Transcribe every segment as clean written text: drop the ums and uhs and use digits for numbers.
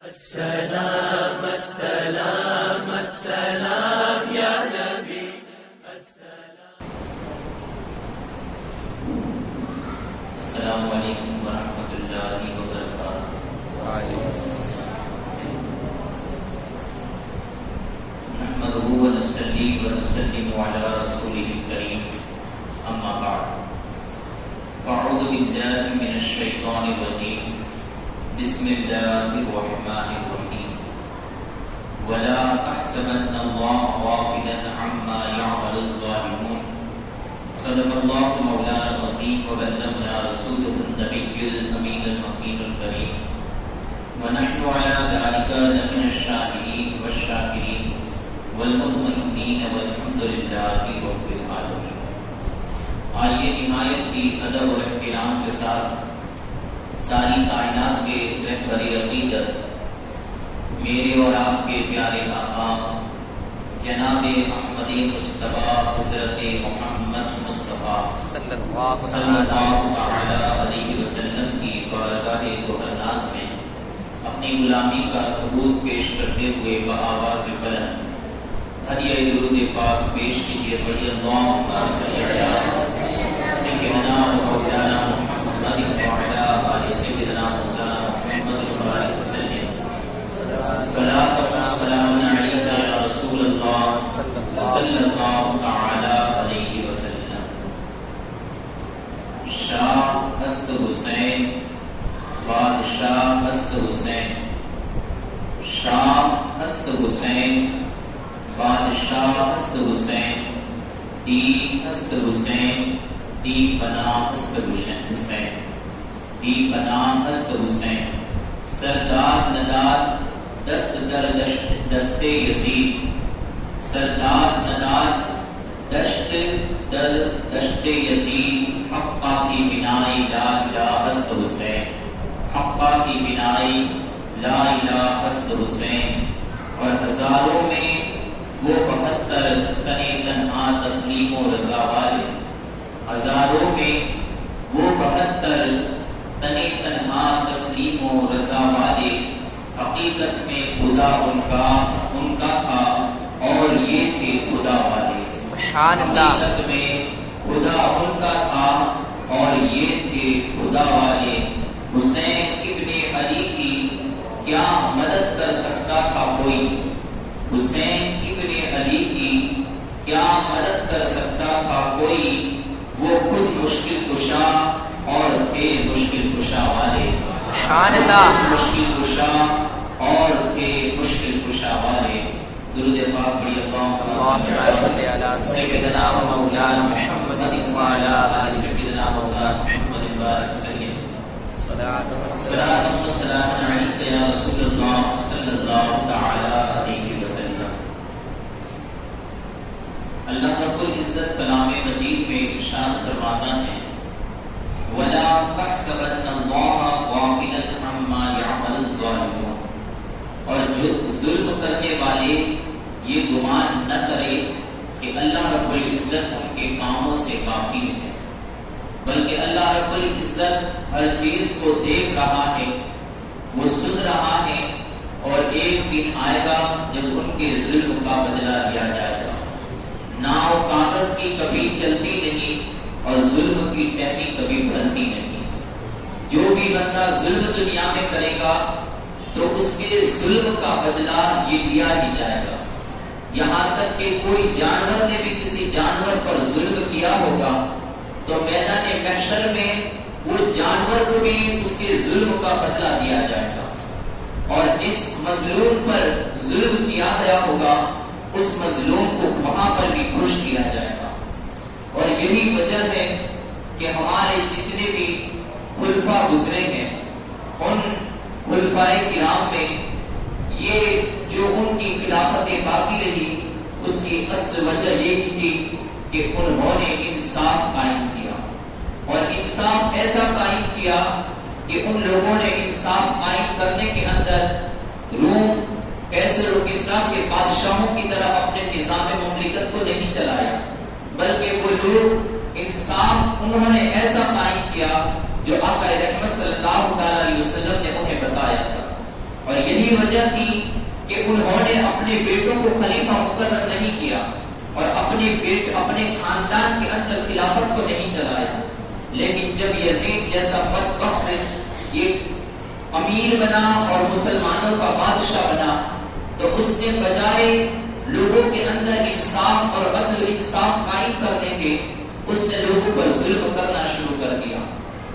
السلام السلام السلام یا نبی السلام علیکم ورحمۃ اللہ وبرکاتہ۔ نحمده ونصلي ونسلم على رسوله الكريم، اما بعد، فاعوذ بالله من الشیطان الرجیم، بسم اللہ الرحمن الرحیم۔ ولا تحسبن الله غافلا عما يعمل الظالمون، صدق اللہ مولانا العظیم وبلغنا رسوله النبی الامین المکین الکریم، ونحن على ذلك لمن الشاهدین والشاکرین والمطمئنین والحمد للہ رب العالمین۔ آئیے نہایت ہی ادب و احترام کے ساتھ ساری کائنات کے رہبر عقیدت میرے اور آپ کے پیارے آقا جناب احمد مجتبی حضرت محمد مصطفیٰ صلی اللہ علیہ وسلم کی بارگاہ گوہر ناز میں اپنی غلامی کا ثبوت پیش کرتے ہوئے بآواز بلند ہدیہ درود پاک پیش کیجیے، بڑی اللہم صلی علی سیدنا و مولانا محمد وعلی آل سیدنا مولانا محمد وبارک وسلم۔ صلاۃ و سلام علیک یا رسول اللہ صلی اللہ تعالی علیہ وسلم۔ شاہ ہست حسین، بادشاہ ہست حسین، شاہ ہست حسین، بادشاہ ہست حسین، دی ہست حسین، دی بنا ہست حسین، دی بنا ہست حسین، سردار ندار دست در دست یزید، سردار ندار دشت در دشت یزید، حقا کی بنائی لا الہ ہست حسین، حقا کی بنائی لا الہ ہست حسین۔ اور ہزاروں میں وہ 72 تنے تنہا تسلیم و رضا والے، ہزاروں میں وہ 72 تنے تنہا تسلیم و رضا والے، حقیقت میں خدا ان کا تھا اور یہ تھے خدا والے، حقیقت میں خدا ان کا تھا اور یہ تھے خدا والے۔ حسین ابن علی کی کیا مدد کر سکتا تھا کوئی، حسین ابن علی کی کیا مدد کر سکتا تھا کوئی، وہ خود مشکل کشا اور تھے مشکل کشا والے، مشکل کشا اور تھے مشکل کشا والے۔ درود پاک پڑھی اللہم صلی علی سیدنا و مولانا محمد وعلی آل سیدنا مولانا محمد وبارک وسلم۔ صلاۃ و سلام علیک یا رسول اللہ صلی اللہ تعالی علیہ وسلم۔ اللہ رب العزت کلام مجید میں ارشاد فرماتا ہے، وَلَا تَحْسَبَنَّ اللَّهَ غَافِلًا عَمَّا يَعْمَلُ الظَّالِمُونَ، اور جو ظلم کرنے والے یہ گمان نہ کرے کہ اللہ رب العزت ان کے کاموں سے غافل ہے، بلکہ اللہ رب العزت ہر چیز کو دیکھ رہا ہے، وہ سن رہا ہے، اور ایک دن آئے گا جب ان کے ظلم کا بدلہ لیا جائے گا۔ ناؤ کاغذ کی کبھی چلتی نہیں اور ظلم کی ٹہنی کبھی بھرتی نہیں۔ جو بھی بندہ ظلم دنیا میں کرے گا تو اس کے ظلم کا بدلہ یہ لیا ہی جائے گا۔ یہاں تک کہ کوئی جانور نے بھی کسی جانور پر ظلم کیا ہوگا تو میدان محشر میں وہ جانور کو بھی اس کے ظلم کا بدلہ دیا جائے گا، اور جس مظلوم پر ظلم کیا گیا ہوگا اس مظلوم کو وہاں پر بھی خوش کیا جائے گا۔ اور یہی وجہ ہے کہ ہمارے جتنے بھی خلفاء گزرے ہیں ان خلفائے کرام میں یہ جو ان کی خلافت باقی رہی اس کی اصل وجہ یہ تھی کہ انہوں نے انصاف قائم کیا، اور انصاف ایسا قائم کیا کہ ان لوگوں نے انصاف قائم کرنے کے اندر روم کیسر و کسریٰ کے بادشاہوں کی طرح اپنے نظام مملکت کو نہیں چلایا، بلکہ وہ لوگ انصاف انہوں نے ایسا قائم کیا جو آقا رحمت صلی اللہ علیہ وسلم نے انہیں بتایا تھا۔ اور یہی وجہ تھی کہ انہوں نے اپنے بیٹوں کو خلیفہ مقرر نہیں کیا اور اپنے خاندان کے اندر خلافت کو نہیں چلایا. لیکن جب یزید جیسا بدبخت یہ امیر بنا اور مسلمانوں کا بادشاہ بنا تو اس نے بجائے لوگوں کے اندر انصاف اور عدل و انصاف قائم کرنے کے اس نے لوگوں پر ظلم کرنا شروع کر دیا.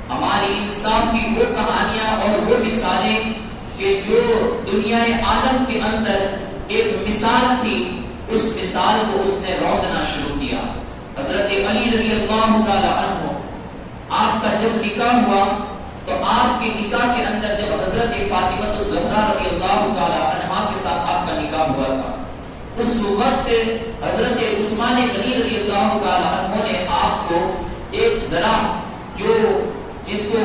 ہماری انصاف کی وہ کہانیاں اور وہ مثالیں کہ جو دنیا عالم کے اندر ایک مثال تھی اس مثال کو اس نے روندنا شروع کیا. حضرت علی رضی اللہ تعالی عنہ آپ کا جب نکاح ہوا تو آپ کے نکاح کے اندر جب حضرت فاطمہ الزہرا رضی اللہ تعالی عنہا کے ساتھ آپ کا نکاح ہوا تھا اس وقت حضرت عثمان غنی رضی اللہ تعالی عنہ نے آپ کو ایک ذرا جو جس کو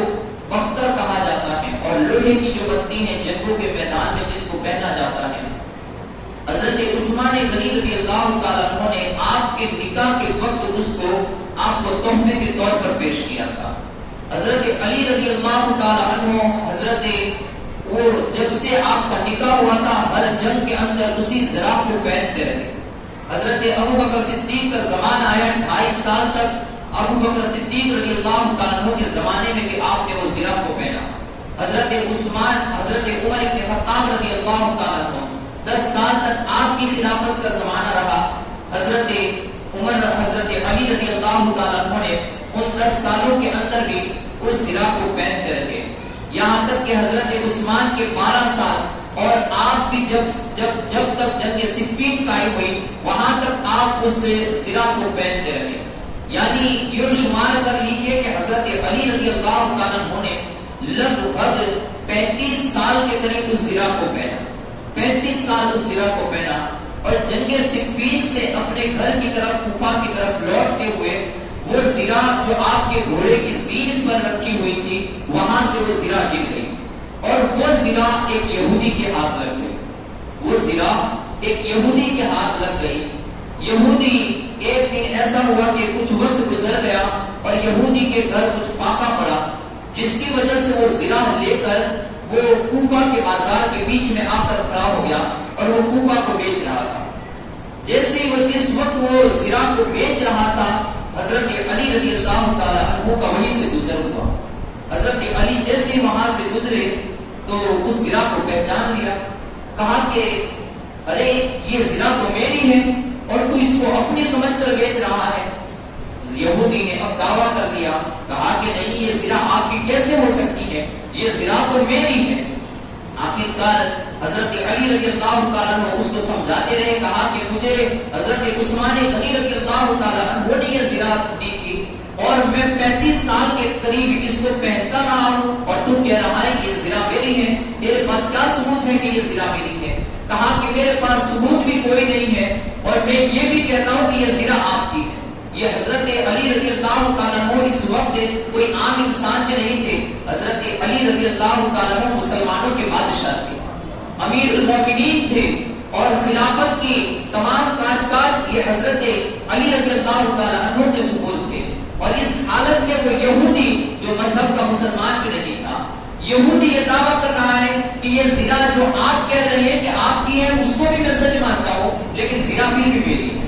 بختر کہا جاتا ہے اور لوہے کی جو بتی ہے جنگوں کے میدان میں جس کو پہنا جاتا ہے حضرت عثمان غنی رضی اللہ تعالی عنہ نے آپ کے نکاح کے وقت اس کو آپ کو تحفے کے طور پر پیش کیا تھا. حضرت علی رضی اللہ تعالی عنہ حضرت وہ جب سے آپ کا نکاح ہوا تھا ہر جنگ کے اندر اسی زرا کو پہنتے رہے. حضرت ابوبکر صدیق کا زمانہ آیا 2.5 سال تک ابوبکر صدیق رضی اللہ تعالی عنہ کے زمانے میں بھی آپ نے وہ زرا کو پہنا. حضرت عمر بن خطاب رضی اللہ تعالی عنہ 10 سال تک آپ کی خلافت کا زمانہ رہا. حضرت علی رضی اللہ تعالی عنہ نے ان 10 سالوں کے اندر بھی اس زرا کو پہنتے رہے یہاں تک کہ حضرت عثمان کے 12 سال اور آپ بھی جب تک جنگ صفین قائم ہوئی وہاں تک آپ اس زرا کو پہنتے رہے. یعنی یہ شمار کر لیجئے کہ حضرت علی رضی اللہ تعالی عنہ نے لگ بھگ 35 سال کے قریب اس زرا کو پہنا. 35 سال اس زرا کو پہنا اور جنگ صفین سے اپنے گھر کی طرف کوفہ کی طرف لوٹتے ہوئے وہ زرا جو آپ کے گھوڑے کی زینت پر رکھی ہوئی تھی وہاں سے وہ زرا گر گئی اور وہ زرا ایک یہودی کے ہاتھ لگ گئی. وہ زرا ایک یہودی کے ہاتھ لگ گئی. یہودی ایک دن ایسا ہوا کہ کچھ وقت گزر گیا اور یہودی کے گھر کچھ فاقہ پڑا جس کی وجہ سے وہ زرا لے کر وہ کوفہ کے بازار کے بیچ میں آ کر کھڑا ہو گیا اور وہ کوفہ کو بیچ رہا تھا. جس وقت وہ زرا کو بیچ رہا تھا حضرت علی رضی اللہ تعالی عنہ کا وہیں سے گزر ہوا. حضرت علی جیسے وہاں سے گزرے تو اس زرا کو پہچان لیا. کہا کہ ارے یہ زرا تو میری ہے اور تو اس کو اپنی سمجھ کر بیچ رہا ہے. یہودی نے اب دعویٰ کر دیا. کہا کہ نہیں یہ زرا آپ کی کیسے ہو سکتی ہے, یہ زرا تو میری ہے. آخرکار حضرت علی رضی اللہ تعالیٰ عنہ اس کو سمجھاتے رہے. کہا کہ مجھے حضرت عثمان غنی رضی اللہ تعالیٰ عنہ نے یہ زرا دی تھی اور میں 35 سال کے قریب اس کو پہنتا رہا ہوں اور تو کہہ رہا ہے یہ زرا میری ہے. تیرے پاس کیا ثبوت ہے کہ یہ زرا میری ہے؟ کہا کہ میرے پاس ثبوت بھی کوئی نہیں ہے اور میں یہ بھی کہتا ہوں کہ یہ زرا آپ کی ہے. یہ حضرت علی رضی اللہ تعالیٰ عنہ اس وقت کوئی عام انسان کے نہیں تھے. حضرت علی رضی اللہ تعالیٰ عنہ مسلمانوں کے بادشاہ تھے, امیر المومنین تھے اور خلافت کی تمام کاج یہ حضرت علی رضی اللہ تعالیٰ عنہ کے سپرد تھے. اور اس حالت میں وہ یہودی جو مذہب کا مسلمان بھی نہیں تھا, یہودی یہ دعویٰ کر رہا ہے کہ یہ زنا جو آپ کہہ رہے ہیں کہ آپ کی ہے اس کو بھی میں سچ مانتا ہوں لیکن زنا پھر بھی میری ہے.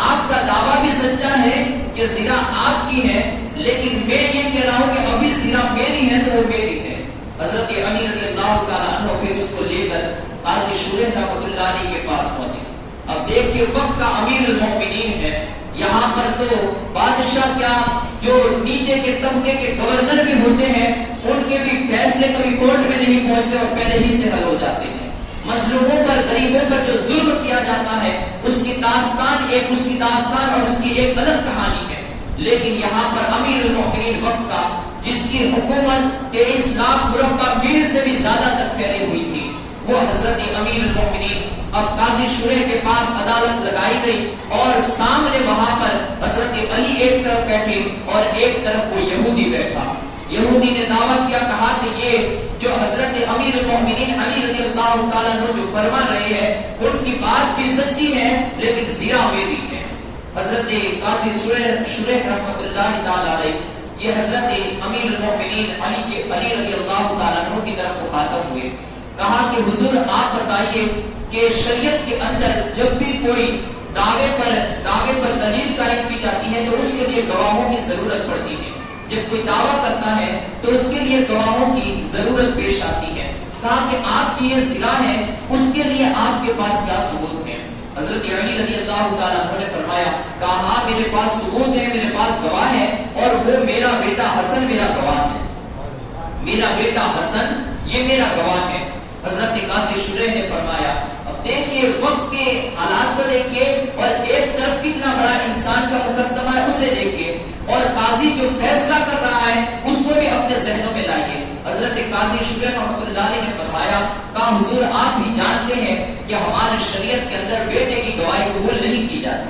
آپ کا دعویٰ بھی سچا ہے کہ زنا آپ کی ہے لیکن میں یہ کہہ رہا ہوں کہ ابھی زنا میری ہے تو وہ میری ہے. حضرت علی رضی اللہ تعالیٰ عنہ پھر اس کو لے کر قاضی شریح رحمۃ اللہ علیہ کے پاس پہنچے. اب دیکھیے وقت کا امیر المومنین ہے, یہاں پر تو بادشاہ کیا جو نیچے کے طبقے کے گورنر بھی ہوتے ہیں ان کے بھی فیصلے کبھی کورٹ میں نہیں پہنچتے اور پہلے ہی سے حل ہو جاتے ہیں. مظلوموں پر غریبوں پر جو ظلم کیا جاتا ہے اس کی داستان اور اس کی ایک الگ کہانی ہے. لیکن یہاں پر امیر المومنین وقت کا جس کی حکومت 23 لاکھ مربع میل سے بھی زیادہ تک پھیلی ہوئی تھی, وہ حضرت امیر المومنین اب قاضی شریح کے پاس عدالت لگائی گئی اور سامنے وہاں پر حضرت علی ایک طرف بیٹھے اور ایک طرف وہ یہودی بیٹھا. یہودی نے دعویٰ کیا, کہا کہ یہ جو حضرت امیر المومنین علی رضی اللہ تعالیٰ عنہ جو فرما رہے ہیں ان کی بات بھی سچی ہے لیکن زنا میری ہے. حضرت قاضی شریح رحمۃ اللہ تعالیٰ علیہ یہ حضرت امیر المومنین علی رضی اللہ تعالیٰ عنہ کی طرف مخاطب ہوئے. کہا کہ حضور آپ بتائیے کہ شریعت کے اندر جب بھی کوئی دعوے پر دلیل قائم کی جاتی ہے تو اس کے لیے گواہوں کی ضرورت پڑتی ہے. جب کوئی دعویٰ کرتا ہے تو اس کے لیے گواہوں کی ضرورت پیش آتی ہے. کہا کہ آپ کی یہ زنا ہے, اس کے لیے آپ کے پاس کیا ثبوت ہے؟ حضرت علی رضی اللہ تعالیٰ عنہ نے فرمایا, کہا ہاں میرے پاس ثبوت ہے, میرے پاس گواہ ہے, اور وہ میرا بیٹا حسن میرا گواہ ہے. میرا بیٹا حسن یہ میرا گواہ ہے. حضرت قاضی شریح نے فرمایا, اب دیکھیے وقت کے حالات کو دیکھیے, اور ایک طرف کتنا بڑا انسان کا مقدمہ ہے اسے دیکھیے, اور قاضی جو فیصلہ کر رہا ہے اس کو بھی اپنے ذہنوں میں لائیے. حضرت قاضی شریح رحمۃ اللہ علیہ نے فرمایا, کہا حضور آپ بھی جانتے ہیں کہ ہماری شریعت کے اندر بیٹے کی گواہی قبول نہیں کی جاتی.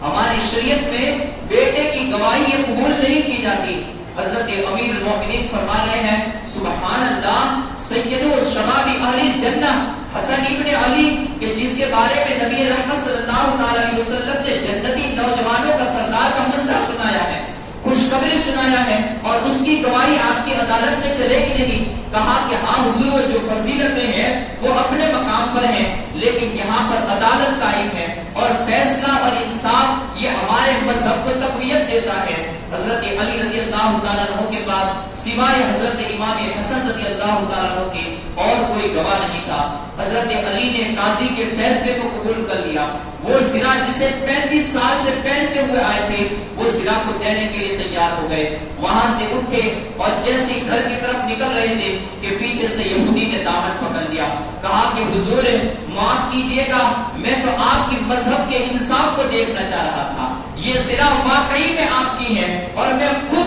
ہماری شریعت میں بیٹے کی گواہی قبول نہیں کی جاتی. حضرت امیر المومنین فرما رہے ہیں, سبحان اللہ, سید الشباب اہل الجنہ حسن ابن علی کہ جس کے بارے میں نبی رحمت صلی اللہ علیہ وسلم نے جنتی نوجوانوں کا سردار کا مصدر سنایا ہے, خوشخبری سنایا ہے, اور اس کی گواہی آپ کی عدالت میں چلے گی نہیں. کہا کہ ہاں حضور جو فضیلتیں ہیں وہ اپنے مقام پر ہیں, لیکن یہاں پر عدالت قائم ہے, اور فیصلہ اور انصاف یہ ہمارے مذہب کو تقویت دیتا ہے. حضرت علی رضی اللہ تعالیٰ عنہ کے پاس سوائے حضرت امام حسن رضی اللہ تعالیٰ عنہ کے اور کوئی گواہ نہیں تھا. حضرت علی نے قاضی کے فیصلے کو قبول کر لیا. وہ زنا جسے 35 سال سے پہنتے ہوئے آئے تھے وہ زنا کو دینے کے لیے تیار ہو گئے. وہاں سے اٹھے اور جیسے گھر کی طرف نکل رہے تھے کہ پیچھے سے یہودی نے دامن پکڑ لیا. کہا کہ حضور معاف کیجئے گا, میں تو آپ کی مذہب کے انصاف کو دیکھنا چاہ رہا تھا. یہ زنا واقعی میں آپ کی ہے, اور میں خود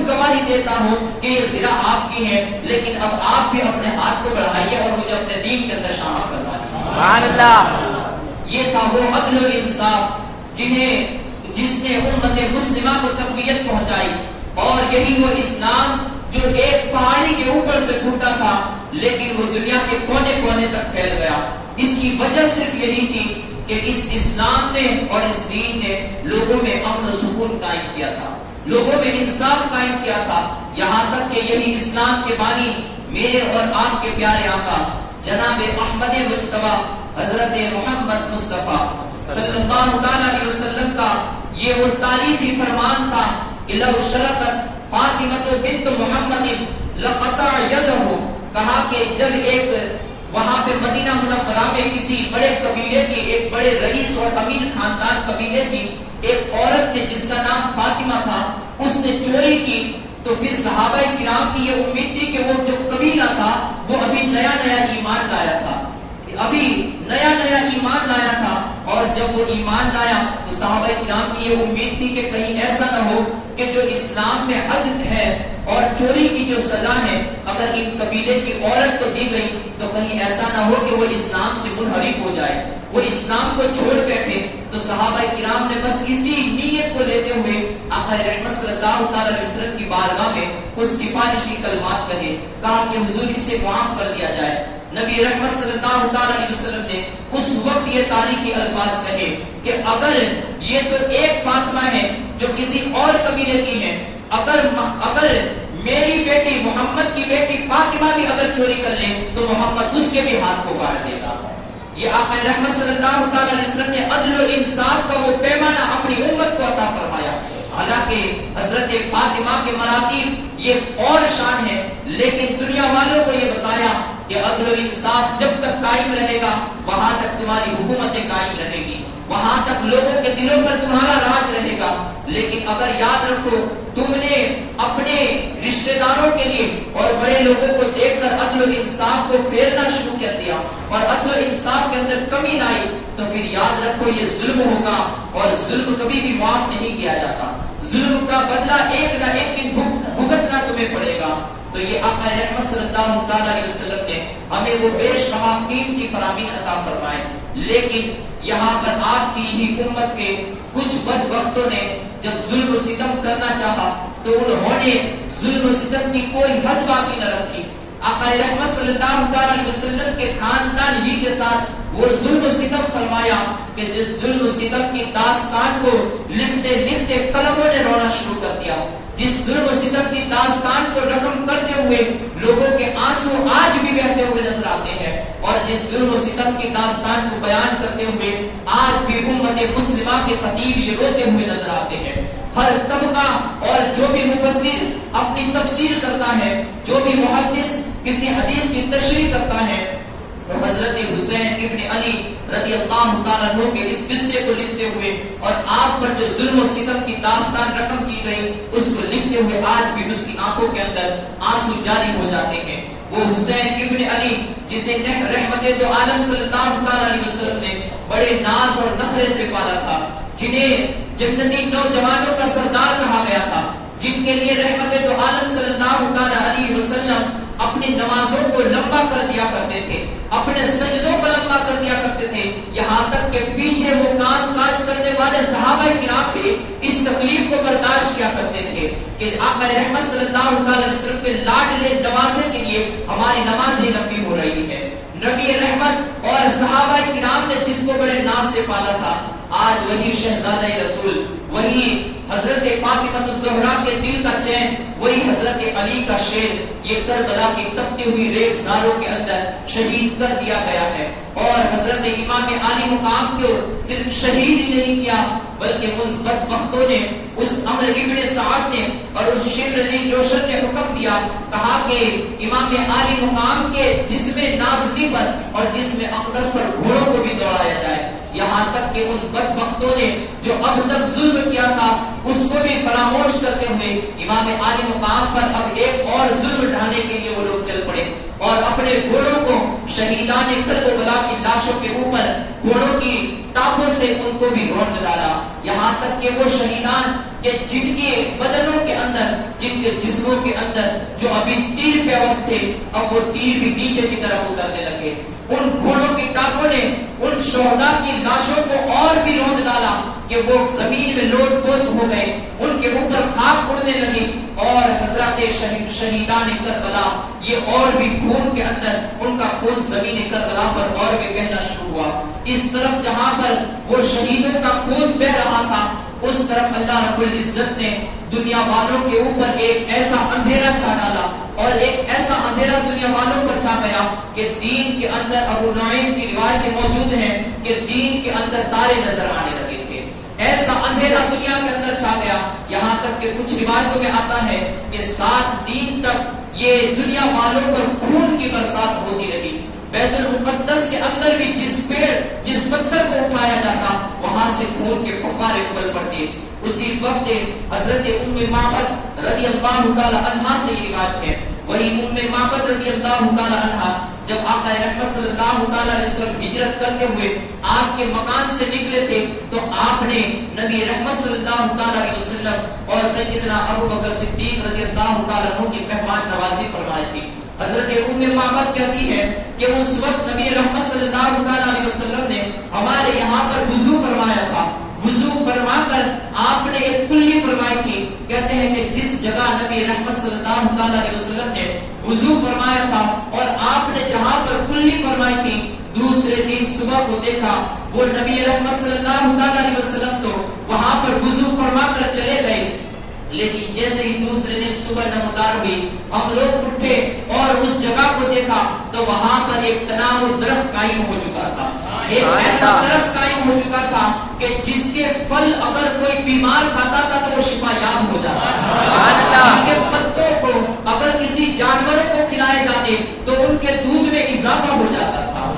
گواہی دیتا ہوں کہ یہ زنا آپ کی ہے, لیکن اب آپ بھی اپنے ہاتھ کو بڑھائیے اور مجھے اپنے دین کے اندر شامل کروائیے. سبحان اللہ. یہ تھا وہ عدل و انصاف جس نے امت مسلمہ کو تقویت پہنچائی, اور یہی وہ اسلام جو ایک پہاڑی کے اوپر سے پھوٹا تھا لیکن وہ دنیا کے کونے کونے تک پھیل گیا. اس کی وجہ صرف یہی تھی کہ اس اسلام نے اور اس دین نے لوگوں میں امن و سکون قائم کیا تھا, لوگوں میں انصاف قائم کیا تھا. یہاں تک کہ یہی اسلام کے بانی میرے اور آپ کے پیارے آقا جناب احمد مجتبی حضرت محمد مصطفیٰ صلی اللہ علیہ وسلم کا یہ وہ تاریخی فرمان تھا کہ لو شرقت فاطمہ بنت محمد لقطع یدہ. کہا کہ جب ایک وہاں پہ مدینہ منورہ میں کسی بڑے قبیلے کی, ایک بڑے رئیس اور امیر خاندان قبیلے کی ایک عورت نے جس کا نام فاطمہ تھا, اس نے چوری کی, تو پھر صحابہ کرام کی یہ امید تھی کہ وہ جو قبیلہ تھا وہ ابھی نیا ایمان لایا تھا, اور جب وہ ایمان لایا تو صحابہ کرام کی یہ امید تھی کہ کہیں ایسا نہ ہو کہ جو اسلام میں حد ہے اور چوری کی جو سزا ہے اگر ان قبیلے کی عورت کو دی گئی تو کہیں ایسا نہ ہو کہ وہ اسلام سے منحرف ہو جائے, وہ اسلام کو چھوڑ بیٹھے. تو صحابہ کرام نے بس اسی نیت کو لیتے ہوئے آقا رحمت صلی اللہ علیہ وسلم کی بارگاہ میں کچھ سفارشی کلمات کہے. کہا کہ حضور اسے معاف کر دیا جائے. نبی رحمت صلی اللہ علیہ وسلم نے اس وقت یہ تاریخی الفاظ کہے کہ اگر یہ تو ایک فاطمہ ہے جو کسی اور قبیلے کی ہے, اگر میری بیٹی محمد کی بیٹی فاطمہ بھی اگر چوری کر لے تو محمد اس کے بھی ہاتھ کو کاٹ دے گا. یہ آقا رحمت صلی اللہ علیہ وسلم نے عدل و انصاف کا وہ پیمانہ اپنی امت کو عطا فرمایا. حالانکہ حضرت فاطمہ کے مراتب یہ اور شان ہے, لیکن دنیا والوں کو یہ بتایا کہ عدل و انصاف جب تک قائم رہے گا وہاں تک تمہاری حکومتیں قائم رہے گی, وہاں تک لوگوں کے دلوں پر تمہارا راج رہے گا. لیکن اگر یاد رکھو تم نے اپنے رشتہ داروں کے لیے اور بڑے لوگوں کو دیکھ کر عدل و انصاف کو پھیرنا شروع کر دیا اور عدل و انصاف کے اندر کمی لائی, تو پھر یاد رکھو یہ ظلم ہوگا, اور ظلم کبھی بھی معاف نہیں کیا جاتا. ظلم کا بدلہ ایک نہ ایک دن بھگتنا تمہیں پڑے گا. تو یہ آقا رحمت صلی اللہ علیہ وسلم نے ہمیں وہ بے شمار قیمتی فرامین عطا فرمائے. لیکن یہاں پر آپ کی ہی امت کے کچھ بد وقتوں نے جب ظلم و ستم کرنا چاہا تو انہوں نے ظلم و ستم کی کوئی حد باقی نہ رکھی. آقا رحمت صلی اللہ علیہ وسلم کے خاندان ہی کے ساتھ وہ ظلم و ستم فرمایا کہ جس ظلم و ستم کی داستان کو لکھتے لکھتے قلموں نے رونا شروع کر دیا. جس ظلم و ستم کی داستان کو رقم کرتے ہوئے لوگوں کے آنسو آج بھی بہتے ہوئے نظر آتے ہیں، اور جس ظلم و ستم کی داستان کو بیان کرتے ہوئے آج بھی امت مسلمہ کے خطیب یہ روتے ہوئے نظر آتے ہیں۔ ہر طبقہ اور جو بھی مفسر اپنی تفسیر کرتا ہے، جو بھی محدث کسی حدیث کی تشریح کرتا ہے، تو حضرت حسین ابن علی رضی اللہ تعالیٰ عنہ کے اس قصے کو لکھتے ہوئے اور آپ پر جو ظلم و ستم کی داستان رقم کی گئی اس کو لکھتے ہوئے آج بھی اس کی آنکھوں کے اندر آنسو جاری ہو جاتے ہیں۔ وہ حسین ابن علی جسے رحمت دو عالم صلی اللہ علیہ وسلم نے بڑے ناز اور نخرے سے پالا تھا، جنہیں جنتی نوجوانوں کا سردار کہا گیا تھا، جن کے لیے رحمت دو عالم صلی اللہ علیہ وسلم اپنی نمازوں کو لمبا کر دیا کرتے تھے، اپنے سجدوں کو لمبا کر دیا کرتے تھے، یہاں تک کہ پیچھے وہ کام کاج کرنے والے صحابہ کرام بھی اس تکلیف کو برداشت کیا کرتے تھے کہ آقا رحمت صلی اللہ علیہ وسلم کے لاڈلے نوازے کے لیے ہماری نمازیں لمبی ہو رہی ہے۔ نبی رحمت اور صحابہ کرام نے جس کو بڑے ناز سے پالا تھا، آج وہی شہزادہ رسول، وہی حضرت فاطمہ الزہرا کے دل کا چین، وہی حضرت علی کا شیر یہ کربلا کی تپتی ہوئی ریگزاروں کے اندر شہید کر دیا گیا ہے۔ اور حضرت امام علی مقام کو صرف شہید ہی نہیں کیا بلکہ ان بدبختوں نے، اس عمر ابن سعد نے اور اس شبر علی جوشن نے حکم دیا، کہا کہ امام علی مقام کے جسم نازلی پر اور جسم اقدس پر گھوڑوں کو بھی دوڑایا جائے، یہاں تک کہ ان بدبختوں نے جو اب تک ظلم کیا تھا اس کو بھی فراموش کرتے ہوئے امام علی مقام پر اب ایک اور ظلم ڈھانے کے لیے وہ لوگ چل پڑے اور اپنے گھوڑوں کو شہیدان کربلا کی لاشوں کے اوپر گھوڑوں کی ٹانگوں سے ان کو بھی روند ڈالا، یہاں تک کہ وہ شہیدان کہ جن کے بدنوں کے اندر، جن کے جسموں کے اندر جو ابھی تیر پیوست تھے، اب وہ تیر بھی نیچے کی طرف اترنے لگے۔ ان گھوڑوں کی ٹانگوں نے ان شہداء کی لاشوں کو اور بھی روند ڈالا کہ وہ زمین میں لوٹ پوٹ ہو گئے، ان کے اوپر خاک اڑنے لگی، اور حضرات شہیدان کربلا یہ اور بھی خون کے اندر ان کا خون زمین کربلا پر اور بھی بہنا شروع ہوا۔ اس طرف جہاں پر وہ شہیدوں کا خون بہ رہا تھا، اس طرف اللہ رب العزت نے دنیا والوں کے اوپر ایک ایسا اندھیرا چھا ڈالا، اور ایک ایسا اندھیرا دنیا والوں پر چھا گیا کہ دین کے اندر ابو نعیم کی روایتیں موجود ہیں کہ دین کے اندر تارے نظر آنے لگے تھے۔ ایسا اندھیرا دنیا کے اندر چھا گیا، یہاں تک کہ کچھ روایتوں میں آتا ہے کہ 7 دن تک یہ دنیا والوں پر خون کی برسات ہوتی رہی۔ بیت المقدس کے اندر بھی جس پیڑ جس پتھر کو اٹھایا جاتا وہاں سے خون کے فوارے ابل پڑتے۔ اسی وقت حضرت ام معبد رضی اللہ تعالی عنہا سے یہ روایت ہے، وہی ام معبد رضی اللہ تعالی عنہا جب آقا رحمت صلی اللہ تعالی علیہ وسلم ہجرت کرتے ہوئے آپ کے مکان سے نکلے تھے تو آپ نے نبی رحمت صلی اللہ تعالی علیہ وسلم اور سیدنا ابو بکر صدیق رضی اللہ تعالی عنہ کی مہمان نوازی فرمائی تھی۔ حضرت ام معبد کہتی ہے کہ اس وقت نبی رحمت صلی اللہ علیہ وسلم نے ہمارے یہاں پر وضو فرمایا تھا، وضو فرما کر آپ نے ایک کلی فرمائی تھی۔ کہتے ہیں کہ جس جگہ نبی رحمت صلی اللہ علیہ وسلم نے وضو فرمایا تھا اور آپ نے جہاں پر کلی فرمائی تھی، دوسرے دن صبح کو دیکھا وہ نبی رحمت صلی اللہ علیہ وسلم تو وہاں پر وضو فرما کر چلے گئے، لیکن جیسے ہی دوسرے دن صبح نمودار ہوئی ہم لوگ اٹھے اور اس جگہ کو دیکھا تو وہاں پر ایک تناور درخت قائم ہو چکا تھا، ایک ایسا درخت قائم ہو چکا تھا کہ جس کے پھل اگر کوئی بیمار کھاتا تھا تو وہ شفا یاب ہو جاتا، جس کے پتوں کو اگر کسی جانور کو کھلائے جاتے تو ان کے دودھ میں اضافہ ہو جاتا تھا،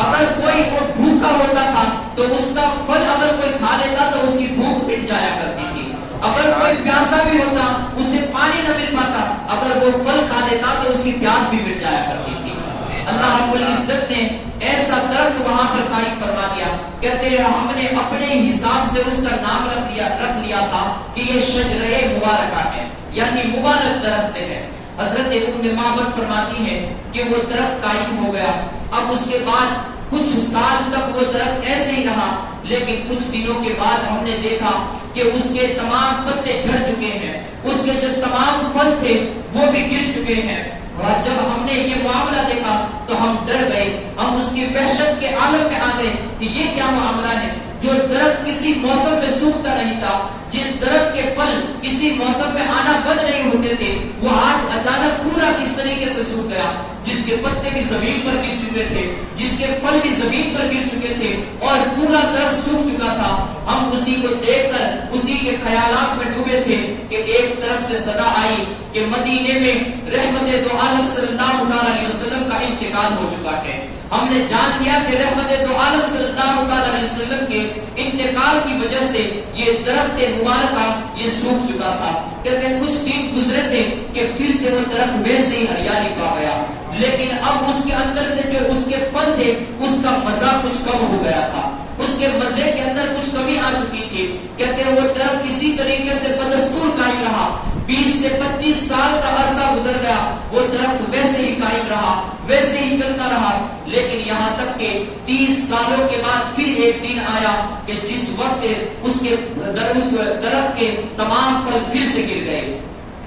اگر کوئی وہ بھوکا ہوتا تھا تو اس کا پھل اگر کوئی کھا لیتا تو اس کی بھوک مٹ جایا کرتی تھی، اگر کوئی پیاسا بھی ہوتا اسے پانی نہ مل پاتا، اگر وہ پھل کھا لیتا تو اس کی پیاس بھی مٹ جایا کرتی تھی۔ اللہ رب العزت نے ایسا درخت وہاں پر قائم فرما دیا، کہتے ہیں ہم نے اپنے حساب سے اس کا نام رکھ لیا تھا کہ یہ شجرہ مبارکہ ہے، یعنی مبارک درخت ہے۔ حضرت ام معبد فرماتی ہے کہ وہ درخت قائم ہو گیا، اب اس کے بعد کچھ سال تک وہ درخت ایسے ہی رہا، لیکن کچھ دنوں کے بعد ہم نے دیکھا کہ اس کے تمام پتے جھڑ چکے ہیں، اس کے جو تمام پھل تھے وہ بھی گر چکے ہیں، اور جب ہم نے یہ معاملہ دیکھا تو ہم ڈر گئے، ہم اس کی وحشت کے عالم میں آ گئے کہ یہ کیا معاملہ ہے، جو درخت کسی موسم میں سوکھتا نہیں تھا، جس جس درخت کے پھل کسی موسم میں آنا بند نہیں ہوتے تھے وہ آج اچانک پورا کس طریقے سے سوکھ گیا، جس کے پتے بھی زمین پر گر چکے تھے، جس کے پھل بھی زمین پر گر چکے تھے اور پورا درخت سوکھ چکا تھا. ہم اسی کو دیکھ کر اسی کے خیالات میں ڈوبے تھے کہ ایک طرف سے صدا آئی کہ مدینے میں رحمت دو عالم صلی اللہ علیہ وسلم کا انتقال ہو چکا ہے. ہم نے جان لیا کہ رحمت دو عالم صلی اللہ علیہ وسلم کے انتقال کی وجہ سے یہ درخت مبارکہ یہ سوکھ چکا تھا. کہتے ہیں کچھ دن گزرے تھے کہ پھر سے وہ درخت ویسے ہی ہریالی پا گیا، لیکن اب اس کے اندر سے جو اس کے پھل تھے اس کا مزہ کچھ کم ہو گیا تھا، اس کے مزے کے اندر کچھ کمی آ چکی تھی. کہتے ہیں وہ درخت اسی طریقے سے بدستور قائم رہا، 20 سے 25 سال کا عرصہ گزر گیا، وہ درخت ویسے ہی قائم رہا، ویسے ہی چلتا رہا. لیکن یہاں تک کہ 30 سالوں کے بعد پھر ایک دن آیا کہ جس وقت اس درخت کے تمام پھل پھر سے گر گئے،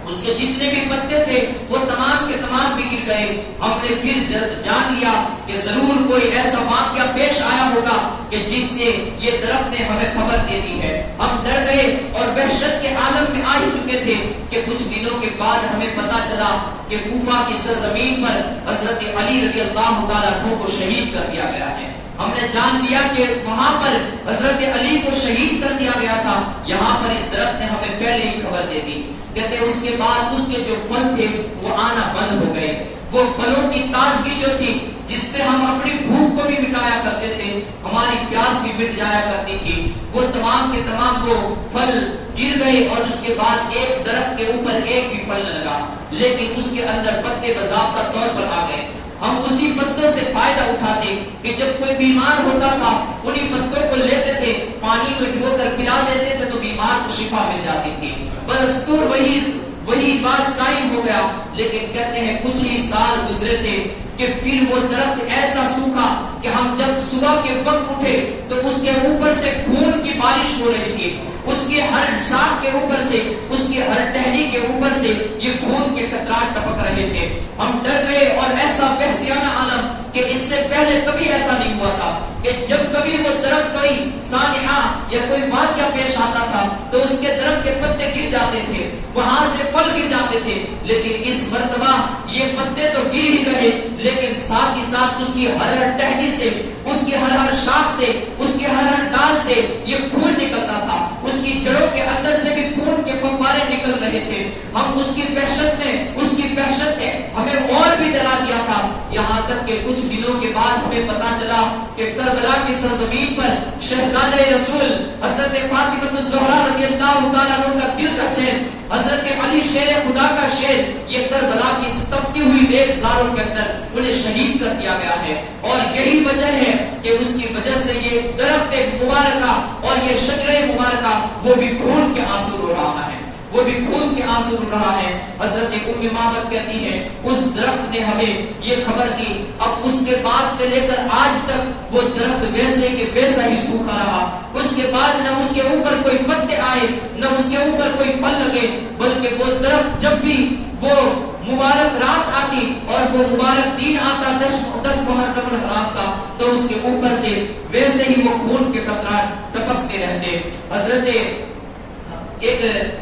اس کے جتنے بھی پتے تھے وہ تمام کے تمام بھی گر گئے. ہم نے پھر جان لیا کہ ضرور کوئی ایسا واقعہ پیش آیا ہوگا کہ جس سے یہ درخت نے ہمیں خبر دے دی ہے. ہم ڈر گئے اور وحشت کے عالم میں آ ہی چکے تھے کہ کچھ دنوں کے بعد ہمیں پتا چلا کہ کوفہ کی سرزمین پر حضرت علی رضی اللہ تعالیٰ عنہ کو شہید کر دیا گیا ہے. ہم نے جان لیا کہ وہاں پر حضرت علی کو شہید کر دیا گیا تھا. یہاں پر اس درخت نے ہمیں پہلے ہی خبر دے دی. کہتے ہیں اس کے بعد اس کے جو پھل تھے وہ آنا بند ہو گئے. وہ پھلوں کی تازگی جو تھی جس سے ہم اپنی بھوک کو بھی مٹایا کرتے تھے، ہماری پیاس بھی مٹ جایا کرتی تھی، وہ تمام کے تمام وہ پھل گر گئے اور اس کے بعد ایک درخت کے اوپر ایک بھی پھل نہ لگا، لیکن اس کے اندر پتے باضابطہ طور پر آ گئے. ہم اسی پتوں سے فائدہ اٹھاتے کہ جب کوئی بیمار ہوتا تھا انہی پتوں کو لیتے تھے، پانی میں ڈبو کر پلا دیتے تھے تو بیمار کو شفا مل جاتی تھی. بدستور وہی بات قائم ہو گیا. لیکن کہتے ہیں کچھ ہی سال گزرے تھے کہ پھر وہ درخت ایسا سوکھا کہ ہم جب صبح کے وقت اٹھے تو اس کے اوپر سے خون کی بارش ہو رہی تھی، اس کے ہر شاخ کے اوپر سے، اس کی ہر ٹہنی کے اوپر سے یہ خون کے قطرات ٹپک رہے تھے. ہم ڈر گئے اور ایسا وحشیانہ عالم کہ اس سے پہلے کبھی ایسا نہیں ہوا تھا کہ جب کبھی وہ درخت کوئی سانحہ یا کوئی واقعہ پیش آتا تھا تو اس کے درخت کے پتے گر جاتے تھے، وہاں سے پھل گر جاتے تھے. لیکن اس مرتبہ یہ پتے تو گر ہی رہے لیکن ساتھ ہی ساتھ اس کی ہر ہر ٹہنی سے، اس کی ہر ہر شاخ سے، اس کی ہر ہر ڈال سے یہ خون نکلتا تھا، اس کی جڑوں کے اندر سے بھی خون کے فوارے نکل رہے تھے. ہم اس کی وحشت نے ہمیں اور بھی ڈرا دیا تھا. یہاں تک کہ کچھ دنوں کے بعد ہمیں پتا چلا کہ کربلا کی سرزمین پر شہزادہ رسول حضرت فاطمہ الزہرا رضی اللہ تعالیٰ عنہ کا دل کا چین، حضرت علی شیر خدا کا شیر، یہ کربلا کی تپتی ہوئی ریت زاروں کے اندر انہیں شہید کر دیا گیا ہے. اور یہی وجہ ہے کہ اس کی وجہ سے یہ درخت مبارکہ اور یہ شجرہ مبارکہ وہ بھی خون کے آنسو رو رہا ہے، وہ بھی خون کے آنسو رو رہا ہے. حضرت ام امامت کہتی ہے اس درخت نے ہمیں یہ خبر دی. اب اس کے بعد سے لے کر آج تک وہ درخت ویسے کہ ویسا ہی سوکھا رہا. اس کے بعد نہ اس کے اوپر کوئی پتے آئے نہ اس کے اوپر کوئی پھل لگے، بلکہ وہ درخت جب بھی وہ مبارک رات آتی اور وہ مبارک دن آتا 10 محرم الحرام کا تو اس کے اوپر سے ویسے ہی وہ خون کے قطرات ٹپکتے رہتے. حضرت ایک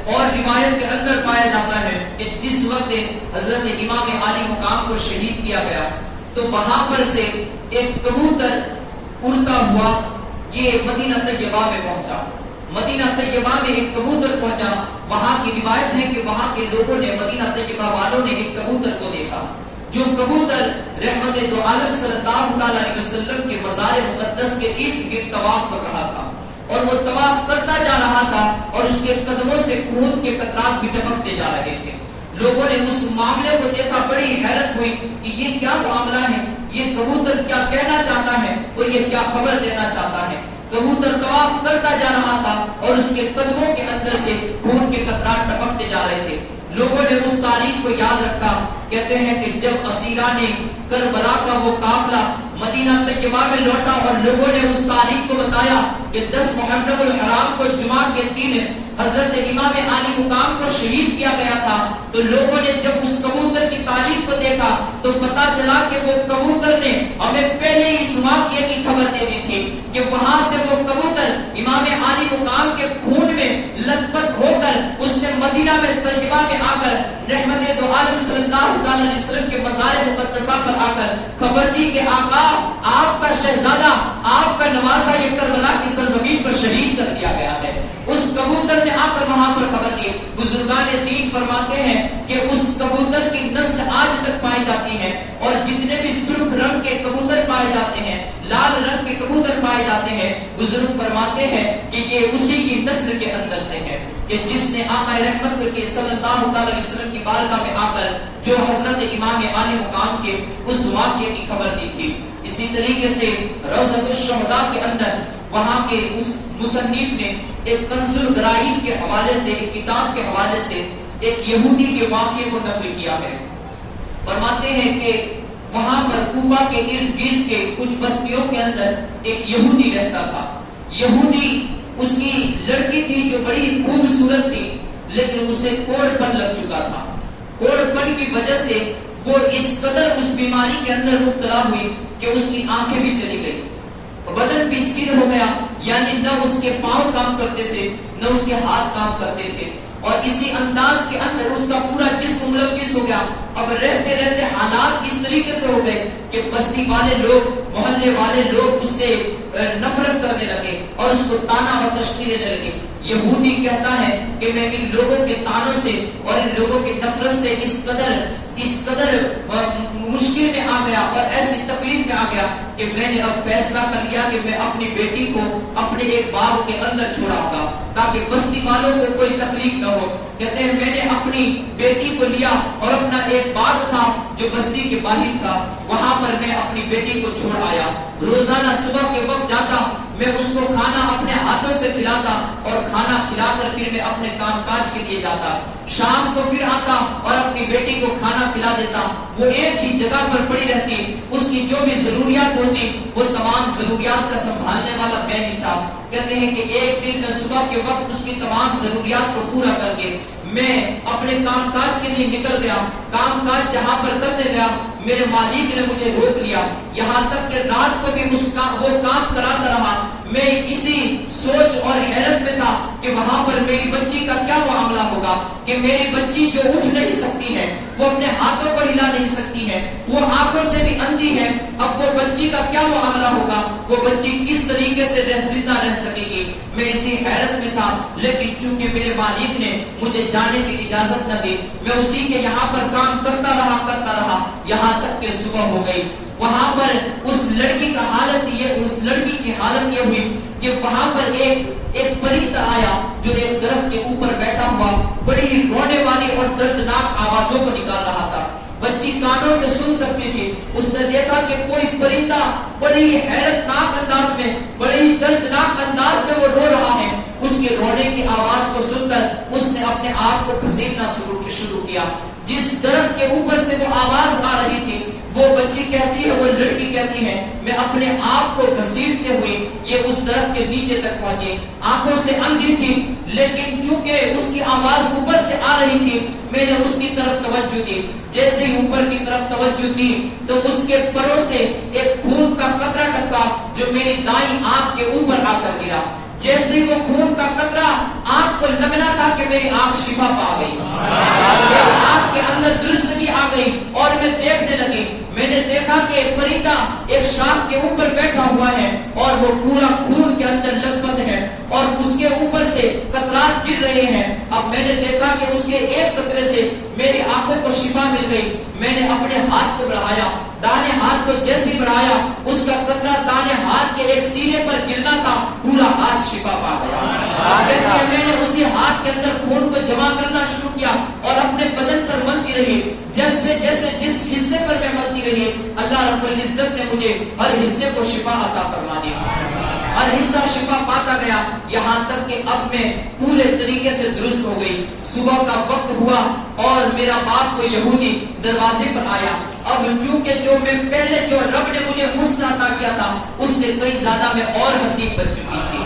اور روایت کے اندر پایا جاتا ہے کہ جس وقت حضرت امام علی مقام کو شہید کیا گیا تو وہاں پر سے ایک کبوتر اڑتا ہوا یہ مدینہ طیبہ میں پہنچا. مدینہ طیبہ میں ایک کبوتر پہنچا. وہاں کی روایت ہے کہ وہاں کے لوگوں نے، مدینہ طیبہ والوں نے ایک کبوتر کو دیکھا جو کبوتر رحمت دو عالم صلی اللہ علیہ وسلم کے مزار مقدس کے ارد گرد طواف کر رہا تھا اور وہ طواف کرتا جا رہا تھا اور اس کے قدموں سے خون کے قطرات بھی ٹپکتے جا رہے تھے. لوگوں نے اس معاملے کو دیکھا، بڑی حیرت ہوئی کہ یہ کیا معاملہ ہے، یہ کبوتر کیا کہنا چاہتا ہے اور یہ کیا خبر دینا چاہتا ہے. کبوتر طواف کرتا جا رہا تھا اور اس کے قدموں کے اندر سے خون کے قطرات ٹپکتے جا رہے تھے. لوگوں نے اس تاریخ کو یاد رکھا. کہتے ہیں کہ جب اسیران کربلا کا وہ قافلہ مدینہ طیبہ میں لوٹا اور لوگوں نے اس تاریخ کو بتایا کہ 10 محرم الحرام کو جمعہ کے دن حضرت امام علی مقام کو شہید کیا گیا تھا تو لوگوں نے جب اس کبوتر کی تاریخ کو دیکھا تو پتا چلا کہ وہ کبوتر نے ہمیں پہلے ہی اس واقعے کی خبر دے دی تھی کہ وہاں سے وہ کبوتر امام علی مقام کے خون میں لت پت شہزادہ آپ کا نواسا یہ کربلا کی سرزمین پر شہید کر دیا گیا ہے. اس کبوتر نے آ کر وہاں پر خبر دی. بزرگان دین فرماتے ہیں کہ اس کبوتر کی نسل آج تک پائی جاتی ہے, اور جتنے بھی سرخ رنگ کے کبوتر پائے جاتے ہیں, لال رنگ کے کبوتر پائے جاتے ہیں, بزرگ فرماتے ہیں کہ یہ اسی کی نسل کے اندر سے ہے کہ جس نے آقا رحمت کے صلی اللہ علیہ وسلم کی بارگاہ میں آ کر جو حضرت امام عالی مقام کے اس واقعے کی خبر دی تھی. اسی طریقے سے روضۃ الشہداء کے اندر وہاں کے اس مصنف نے ایک کنز الغرائب کے حوالے سے, ایک کتاب کے حوالے سے ایک یہودی کے واقعے کو نقل کیا ہے. فرماتے ہیں کہ وہاں پر کوفہ کے ارد گرد کے کچھ بستیوں کے اندر ایک یہودی رہتا تھا. یہودی, اس کی لڑکی تھی جو بڑی خوبصورت تھی, لیکن اسے کوڑ پن لگ چکا تھا. کوڑ پن کی وجہ سے وہ اس قدر اس بیماری کے اندر مبتلا ہوئی کہ اس کی آنکھیں بھی چلی گئی, بدن بھی سیر ہو گیا, یعنی نہ اس کے پاؤں کام کرتے تھے نہ اس کے ہاتھ کام کرتے تھے, اور اسی انداز کے اندر اس کا پورا جسم ملوث ہو گیا. اب رہتے رہتے حالات اس طریقے سے ہو گئے کہ بستی والے لوگ, محلے والے لوگ اس سے نفرت کرنے لگے اور اس کو تانا اور تشکیل دینے لگے. یہودی کہتا ہے کہ میں ان لوگوں کے تانوں سے اور ان لوگوں کی نفرت سے اس قدر مشکل میں آ گیا اور ایسی تکلیف میں آ گیا کہ میں نے اب فیصلہ کر لیا کہ میں اپنی بیٹی کو اپنے ایک باغ کے اندر چھوڑاؤں گا تاکہ بستی والوں کو کوئی تکلیف نہ ہو. کہتے ہیں میں نے اپنی بیٹی کو لیا اور اپنا ایک باغ تھا جو بستی کے باہر تھا, وہاں پر میں اپنی بیٹی کو چھوڑ آیا. روزانہ صبح کے وقت جاتا, میں اس کو کھانا اپنے ہاتھوں سے کھلاتا اور کھانا کھلا کر پھر میں اپنے کام کاج کے لیے جاتا. شام کو پھر آتا اور اپنی بیٹی کو کھانا کھلا دیتا. وہ ایک ہی جگہ پر پڑی رہتی, اس کی جو بھی ضروریات ہوتی وہ تمام ضروریات کا سنبھالنے والا میں ہی تھا. کہتے ہیں کہ ایک دن میں صبح کے وقت اس کی تمام ضروریات کو پورا کر کے میں اپنے کام کاج کے لیے نکل گیا. کام کاج جہاں پر کرنے گیا میرے مالک نے مجھے روک لیا, یہاں تک کہ رات کو بھی وہ کام کراتا رہا. میں اسی سوچ اور حیرت میں تھا کہ وہاں پر میری بچی کا کیا معاملہ ہوگا, کہ میری بچی جو اٹھ نہیں سکتی ہے, وہ اپنے ہاتھوں کو ہلا نہیں سکتی ہے, وہ آنکھوں سے بھی اندھی ہے, اب وہ بچی کا کیا معاملہ ہوگا, وہ بچی کس طریقے سے زندہ رہ سکے گی. میں اسی حیرت میں تھا, لیکن چونکہ میرے مالک نے مجھے جانے کی اجازت نہ دی, میں اسی کے یہاں پر کام کرتا رہا یہاں تک کہ صبح ہو گئی. وہاں پر اس لڑکی کی حالت یہ ہوئی کہ وہاں پر ایک پرندہ آیا جو ایک درخت کے اوپر بیٹھا ہوا بڑی ہی رونے والی اور دردناک آوازوں کو نکال رہا تھا. بچی کانوں سے سن سکتی تھی. اس نے دیکھا کہ کوئی پرندہ بڑی ہی حیرت ناک انداز میں, بڑی ہی دردناک انداز میں وہ رو رہا ہے. اس کے رونے کی آواز کو سن کر اس نے اپنے آپ کو گھسیٹنا شروع کیا. جس درخت کے اوپر سے وہ آواز آ رہی تھی, وہ بچی کہتی ہے, وہ لڑکی کہتی ہے, میں اپنے آپ کو گھسیٹتے ہوئے یہ اس درخت کے نیچے تک پہنچی. آنکھوں سے اندھی تھی, لیکن چونکہ اس کی آواز اوپر سے آ رہی تھی میں نے اس کی طرف توجہ دی. جیسے ہی اوپر کی طرف توجہ دی تو اس کے پروں سے ایک خون کا قطرہ ٹپکا جو میری دائیں آنکھ کے اوپر آ کر گرا. جیسے ہی وہ خون کا قطرہ آنکھ کو لگنا تھا کہ میری آنکھ شفا پا گئی, میری آنکھ کے اندر درستگی آ گئی اور میں دیکھنے لگی. میں نے دیکھا کہ ایک پرندہ ایک شاخ کے اوپر بیٹھا ہوا ہے اور وہ پورا خون کے اندر لگپت ہے اور اس کے اوپر سے قطرات گر رہے ہیں. اب میں نے دیکھا کہ اس کے ایک قطرے سے میری آنکھوں کو شفا مل گئی. میں نے اپنے ہاتھ کو بڑھایا, دانے ہاتھ کو جیسے بڑھایا اس کا قطرہ دانے ہاتھ کے ایک سینے پر گرنا تھا, پورا ہاتھ شفا پا گیا. میں نے اسی ہاتھ کے اندر خون کو جمع کرنا شروع کیا اور اپنے بدن پر ملتی رہی. جیسے جس حصے پر میں ملتی رہی اللہ رب العزت نے مجھے ہر حصے کو شفا عطا فرما دی. ہر حصہ شفا پاتا گیا یہاں تک کہ اب میں پورے طریقے سے درست ہو گئی. صبح کا وقت ہوا اور میرا باپ کو یہودی دروازے پر آیا. اب چونکہ جو میں پہلے جو رب نے مجھے حسن عطا کیا تھا اس سے کئی زیادہ میں اور حسین بن چکی تھی.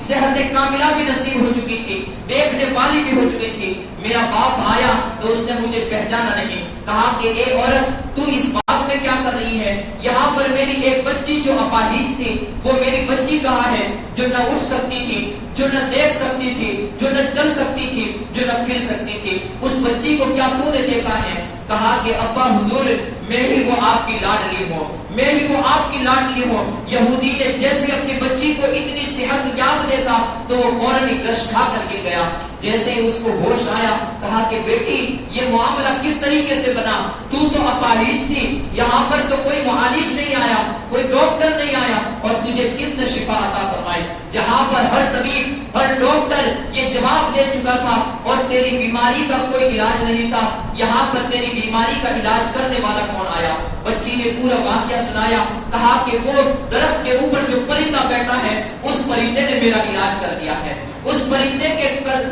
صحت کاملہ بھی نصیب ہو چکی تھی, دیکھنے والی بھی ہو چکی تھی. میرا باپ آیا تو اس نے مجھے پہچانا نہیں, کہا کہ اے عورت تو اس باغ میں کیا کر رہی ہے؟ یہاں پر میری ایک بچی جو اپاہج تھی وہ میری بچی کہاں ہے, جو نہ اٹھ سکتی تھی, جو نہ دیکھ سکتی تھی, جو نہ چل سکتی تھی, جو نہ پھر سکتی تھی. اس بچی کو کیا تو نے دیکھا ہے؟ کہا کہ ابا حضور میں بھی وہ آپ کی لاڈلی ہوں، میں بھی وہ آپ کی لاڈلی ہوں۔ یہودی نے جیسے اپنی بچی کو اتنی صحت یاب دیتا تو وہ فوراً ہی کش کھا کر گر گیا۔ جیسے ہی اس کو ہوش آیا کہا کہ بیٹی یہ معاملہ کس طریقے سے بنا؟ تو اپاہج تھی، یہاں پر تو کوئی معالج نہیں آیا، کوئی ڈاکٹر نہیں آیا، اور تجھے کس نے شفا عطا فرمائی؟ جہاں پر ہر طبیب ہر ڈاکٹر یہ جواب دے چکا تھا اور تیری بیماری کا کوئی علاج نہیں تھا، یہاں پر تیری بیماری کا علاج کرنے والا کون آیا؟ بچی نے پورا واقعہ سنایا، کہا کہ وہ درخت کے اوپر جو پرندہ بیٹھا ہے اس پرندے نے میرا علاج کر دیا ہے، اس پرندے کے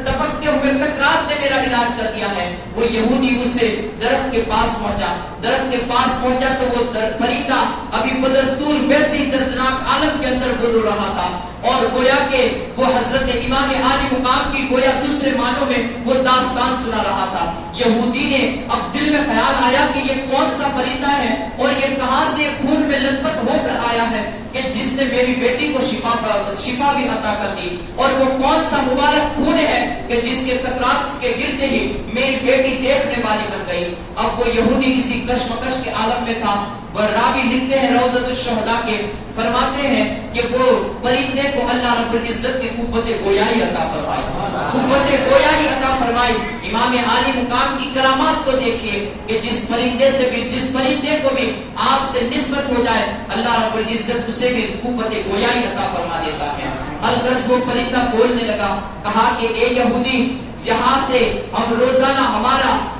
ٹپکتے ہوئے قطرات نے میرا علاج کر دیا ہے۔ وہ یہودی اس سے درخت کے پاس پہنچا، درخت کے پاس پہنچا تو وہ پرندہ ابھی بدستور ویسے ہی دردناک عالم کے اندر بول رہا تھا، اور گویا کہ وہ حضرت امام عالی مقام کی گویا دوسرے معنوں میں وہ داستان سنا رہا تھا۔ یہودی نے اب دل میں خیال آیا کہ یہ کون سا پرندہ ہے اور یہ کہاں سے خون میں لطپت ہو کر آیا ہے کہ جس نے میری بیٹی کو شفا بھی عطا کر دی، اور وہ کون سا مبارک خون ہے کہ جس کے قطرات کے گرتے ہی میری بیٹی دیکھنے والی بن گئی۔ اب وہ یہودی اسی کشمکش کے عالم میں تھا۔ وہ راوی لکھتے ہیں روضۃ الشہداء کے، فرماتے ہیں کہ وہ پرندے کو اللہ رب العزت کی قوت گویائی عطا فرمائی، قوت گویائی عطا فرمائی۔ امام عالی مقام کی کرامات کو دیکھیے کہ جس پرندے سے بھی، جس پرندے کو بھی آپ سے نسبت ہو جائے اللہ رب العزت اسے بھی قوت گویائی عطا فرما دیتا ہے۔ الغرض وہ پرندہ بولنے لگا، کہا کہ اے یہودی جہاں سے ہم روزانہ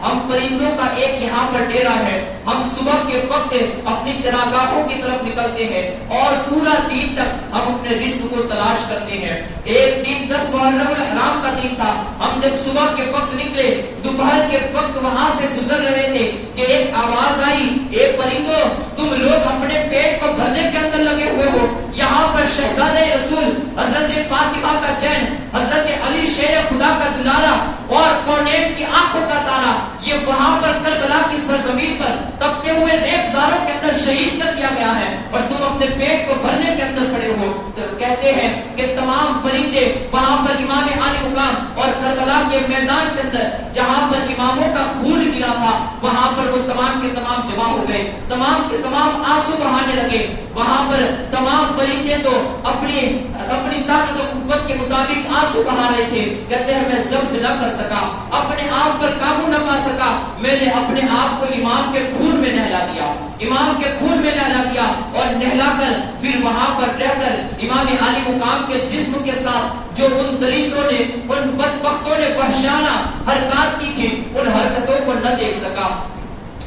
ہم پرندوں کا ایک یہاں پر ڈیرا ہے، ہم صبح کے وقت اپنی چراگاہوں کی طرف نکلتے ہیں اور پورا دن تک ہم اپنے رزق کو تلاش کرتے ہیں۔ ایک دن 10 محرم الحرام کا دن تھا، ہم جب صبح کے وقت نکلے دوپہر کے وقت وہاں سے گزر رہے تھے کہ ایک آواز آئی، اے پرندوں تم لوگ اپنے پیٹ کو بھرنے کے اندر لگے ہوئے ہو۔ یہاں پر شہزادہ رسول حضرت فاطمہ کا چین، حضرت علی شیر خدا کا دلارا اور کونین کی آنکھوں کا تارا، یہ وہاں پر کربلا کی سرزمین پر تپتے ہوئے نیکزاروں کے اندر شہید کر دیا گیا ہے، اور تم اپنے پیٹ کو بھرنے کے اندر کھڑے ہو۔ تو کہتے ہیں کہ تمام پرندے وہاں پر امام عالی مقام اور کربلا کے میدان کے اندر جہاں پر اماموں کا خون گرا تھا وہاں پر وہ تمام کے تمام جمع ہو گئے، تمام کے تمام آنسو بہانے لگے۔ وہاں پر تمام پرندے تو اپنی طاقت و قوت کے مطابق آنسو بہا رہے تھے۔ کہتے ہیں میں ضبط نہ کر سکا، اپنے آپ پر قابو نہ پا سکا، میں نے اپنے آپ کو امام کے خون میں نہلا دیا، امام کے خون میں نہلا دیا، اور نہلا کر پھر وہاں پر رہ کر امام عالی مقام کے جسم کے ساتھ جو ان درندوں نے، ان بدبختوں نے وحشیانہ حرکات کی تھی ان حرکتوں کو نہ دیکھ سکا۔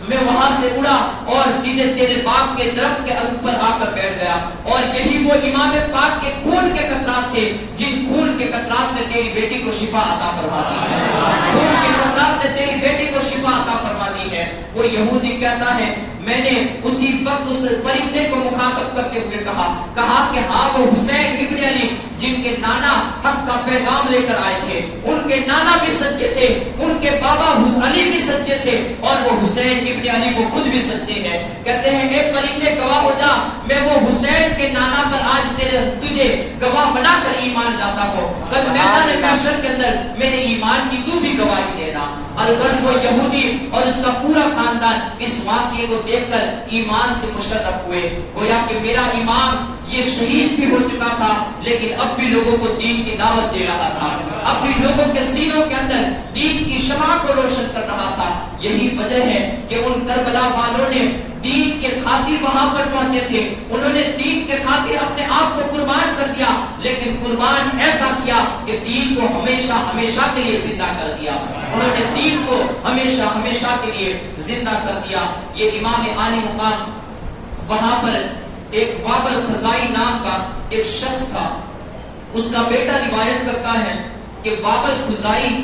میں وہاں سے اڑا اور سیدھے تیرے باغ کے درخت کے اوپر آ کر بیٹھ گیا، اور یہی وہ امام پاک کے خون کے قطرات تھے جن خون کے قطرات نے تیری بیٹی کو شفا عطا فرما دی ہے، خون کے قطرات نے تیری بیٹی کو شفا عطا فرما دی ہے۔ وہ یہودی کہتا ہے میں نے اسی وقت اس پرندے کو مخاطب کرتے ہوئے کہا کہ ہاں وہ حسین ابن علی جن کے نانا حق کا پیغام لے کر آئے تھے، ان کے نانا بھی سچے تھے، ان کے بابا علی بھی سچے تھے، اور وہ حسین ابن علی وہ خود بھی سچے ہیں۔ کہتے ہیں اے پرندے گواہ ہو جا، میں وہ حسین کے نانا پر آج تجھے گواہ بنا کر ایمان لاتا ہوں، کل میدان محشر کے اندر میرے ایمان کی تو بھی گواہی دینا۔ الغرض وہ یہودی اور اس کا پورا خاندان اس واقعے کو دیکھ کر ایمان سے مشرف ہوئے، گویا کہ میرا امام یہ شہید بھی ہو چکا تھا لیکن اب بھی لوگوں کو دین کی دعوت دے رہا تھا، اب بھی لوگوں کے سینوں کے اندر دین کی شمع کو روشن کر رہا تھا۔ یہی وجہ ہے کہ ان کربلا والوں نے دین کے خاطر وہاں پر پہنچے تھے، انہوں نے دین کے خاطر اپنے آپ کو قربان کر دیا، لیکن قربان ایسا کیا کہ دین کو ہمیشہ ہمیشہ کے لیے زندہ کر دیا، انہوں نے دین کو ہمیشہ ہمیشہ کے لیے زندہ کر دیا۔ یہ امام عالی مقام وہاں پر ایک بابل خزائی نام کا ایک شخص تھا، اس کا بیٹا روایت کرتا ہے کہ بابل خزائی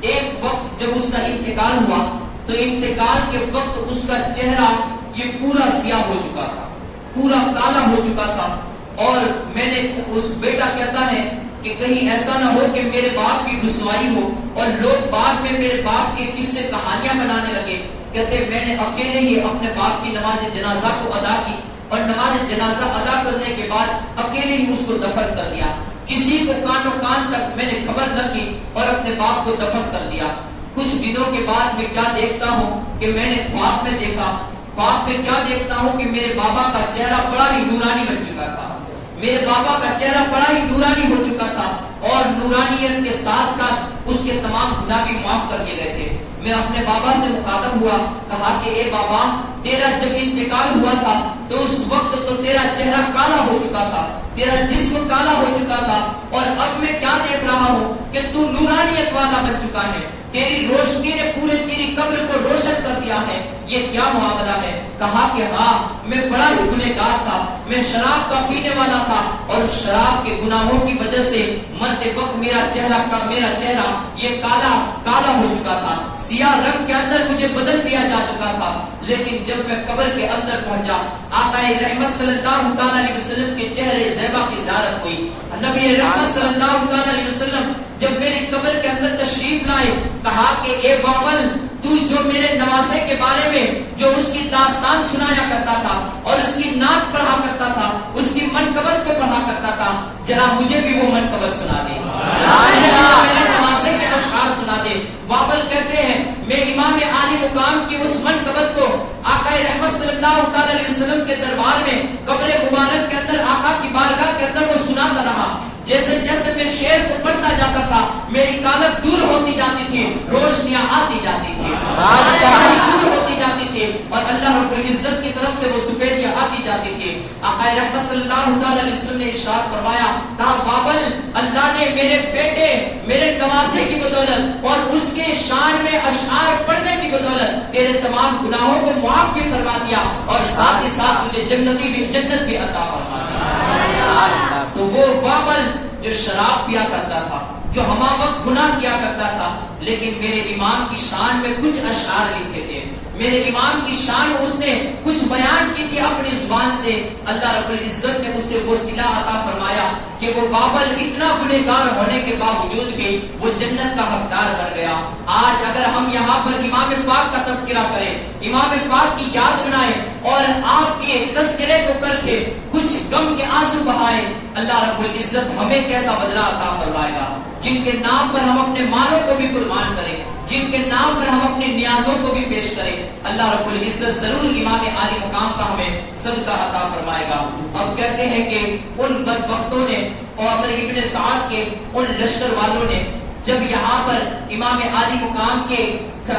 ایک وقت جب اس کا انتقال ہوا تو انتقال کے وقت اس کا چہرہ یہ پورا سیاہ ہو چکا تھا، پورا کالا ہو چکا تھا، اور میں نے اس بیٹا کہتا ہے کہ کہیں ایسا نہ ہو کہ میرے باپ کی رسوائی ہو اور لوگ بعد میں میرے باپ کے قصے کہانیاں بنانے لگے۔ کہتے میں نے اکیلے ہی اپنے باپ کی نماز جنازہ کو ادا کی، اور نماز جنازہ ادا کرنے کے بعد اکیلے ہی اس کو دفن کر دیا، کسی کو کان و کان تک میں نے خبر نہ کی اور اپنے باپ کو دفن کر دیا۔ کچھ دنوں کے بعد میں کیا دیکھتا ہوں کہ میں نے خواب میں دیکھا، خواب میں کیا دیکھتا ہوں کہ میرے بابا کا چہرہ بڑا ہی نورانی بن چکا تھا، میرے بابا کا چہرہ بڑا ہی نورانی ہو چکا تھا، اور نورانیت کے ساتھ ساتھ اس کے تمام گناہ بھی معاف کر دیے گئے تھے۔ میں اپنے بابا سے مخاطب ہوا، کہا کہ اے بابا، تیرا جب انتقال ہوا تھا تو اس وقت تو تیرا چہرہ کالا ہو چکا تھا، تیرا جسم کالا ہو چکا تھا، اور اب میں کیا دیکھ رہا ہوں کہ تو نورانیت والا بن چکا ہے، تیری روشنی نے پورے تیری قبر کو روشن کر دیا ہے، یہ کیا معاملہ ہے؟ کہا کہ ہاں، میں بڑا ہی گنہگار تھا، میں شراب کا پینے والا تھا، اور شراب کے گناہوں کی وجہ سے مرتے وقت میرا چہرہ یہ کالا ہو چکا تھا، سیاہ رنگ کے اندر مجھے بدل دیا جا چکا تھا۔ لیکن جب میں قبر کے اندر پہنچا، آقا رحمت صلی اللہ علیہ وسلم کے چہرے زیبا کی زیارت ہوئی۔ نبی رحمت صلی اللہ علیہ وسلم جب میری قبر کے اندر تشریف لائے، کہا کہ اے بابل، تو جو میرے نواسے کے بارے میں جو اس کی داستان سنایا کرتا تھا اور اس کی نعت پڑھا کرتا تھا، اس کی منقبت کو پڑھا کرتا تھا، ذرا مجھے بھی وہ منقبت سنا دے، میرے نواسے کے اشعار سنا دے۔ بابل کہتے ہیں میں امام عالی مقام کی اس منقبت کو آقا رحمت صلی اللہ علیہ وسلم کے دربار میں قبر مبارک کے اندر آقا کی بارگاہ کے اندر وہ سناتا رہا۔ جیسے جیسے میں شعر کو پڑھتا جاتا تھا، میری کالت دور ہوتی جاتی تھی، روشنیاں آتی جاتی تھی، دور ہوتی جاتی تھی، اور اللہ رب العزت کی طرف سے وہ سفیدیاں آتی جاتی تھی۔ آقا رحمت صلی اللہ علیہ وسلم نے ارشاد فرمایا، کہا بابل، اللہ نے میرے بیٹے، میرے نواسے کی بدولت اور اس کے شان میں اشعار پڑھنے کی بدولت تیرے تمام گناہوں کو معاف بھی فرما دیا، اور ساتھ ہی ساتھ تجھے جنت بھی عطا فرما دیا۔ تو وہ بابل جو شراب پیا کرتا تھا، جو ہما وقت گناہ کیا کرتا تھا، لیکن میرے امام کی شان میں کچھ اشعار لکھے تھے، میرے امام کی شان اس نے کچھ بیان کی تھی اپنی زبان سے، اللہ رب العزت نے اسے وہ صلہ عطا فرمایا کہ وہ بابل اتنا گنہگار ہونے کے باوجود بھی وہ جنت کا حقدار بن گیا۔ آج اگر ہم یہاں پر امام پاک کا تذکرہ کریں، امام پاک کی یاد بنائیں اور آپ کے تذکرے کو کر کے کچھ غم کے آنسو بہائیں، اللہ رب العزت ہمیں کیسا بدلہ عطا فرمائے گا۔ جن کے نام پر ہم اپنے مالوں کو بھی قربان کریں، جن کے نام پر ہم اپنے نیازوں کو بھی پیش کریں، اللہ رب العزت ضرور امام عالی مقام کا ہمیں صدقہ عطا فرمائے گا۔ اب کہتے ہیں کہ ان بدبختوں نے اور ابن سعد کے ان لشکر والوں نے جب یہاں پر امام عالی مقام کے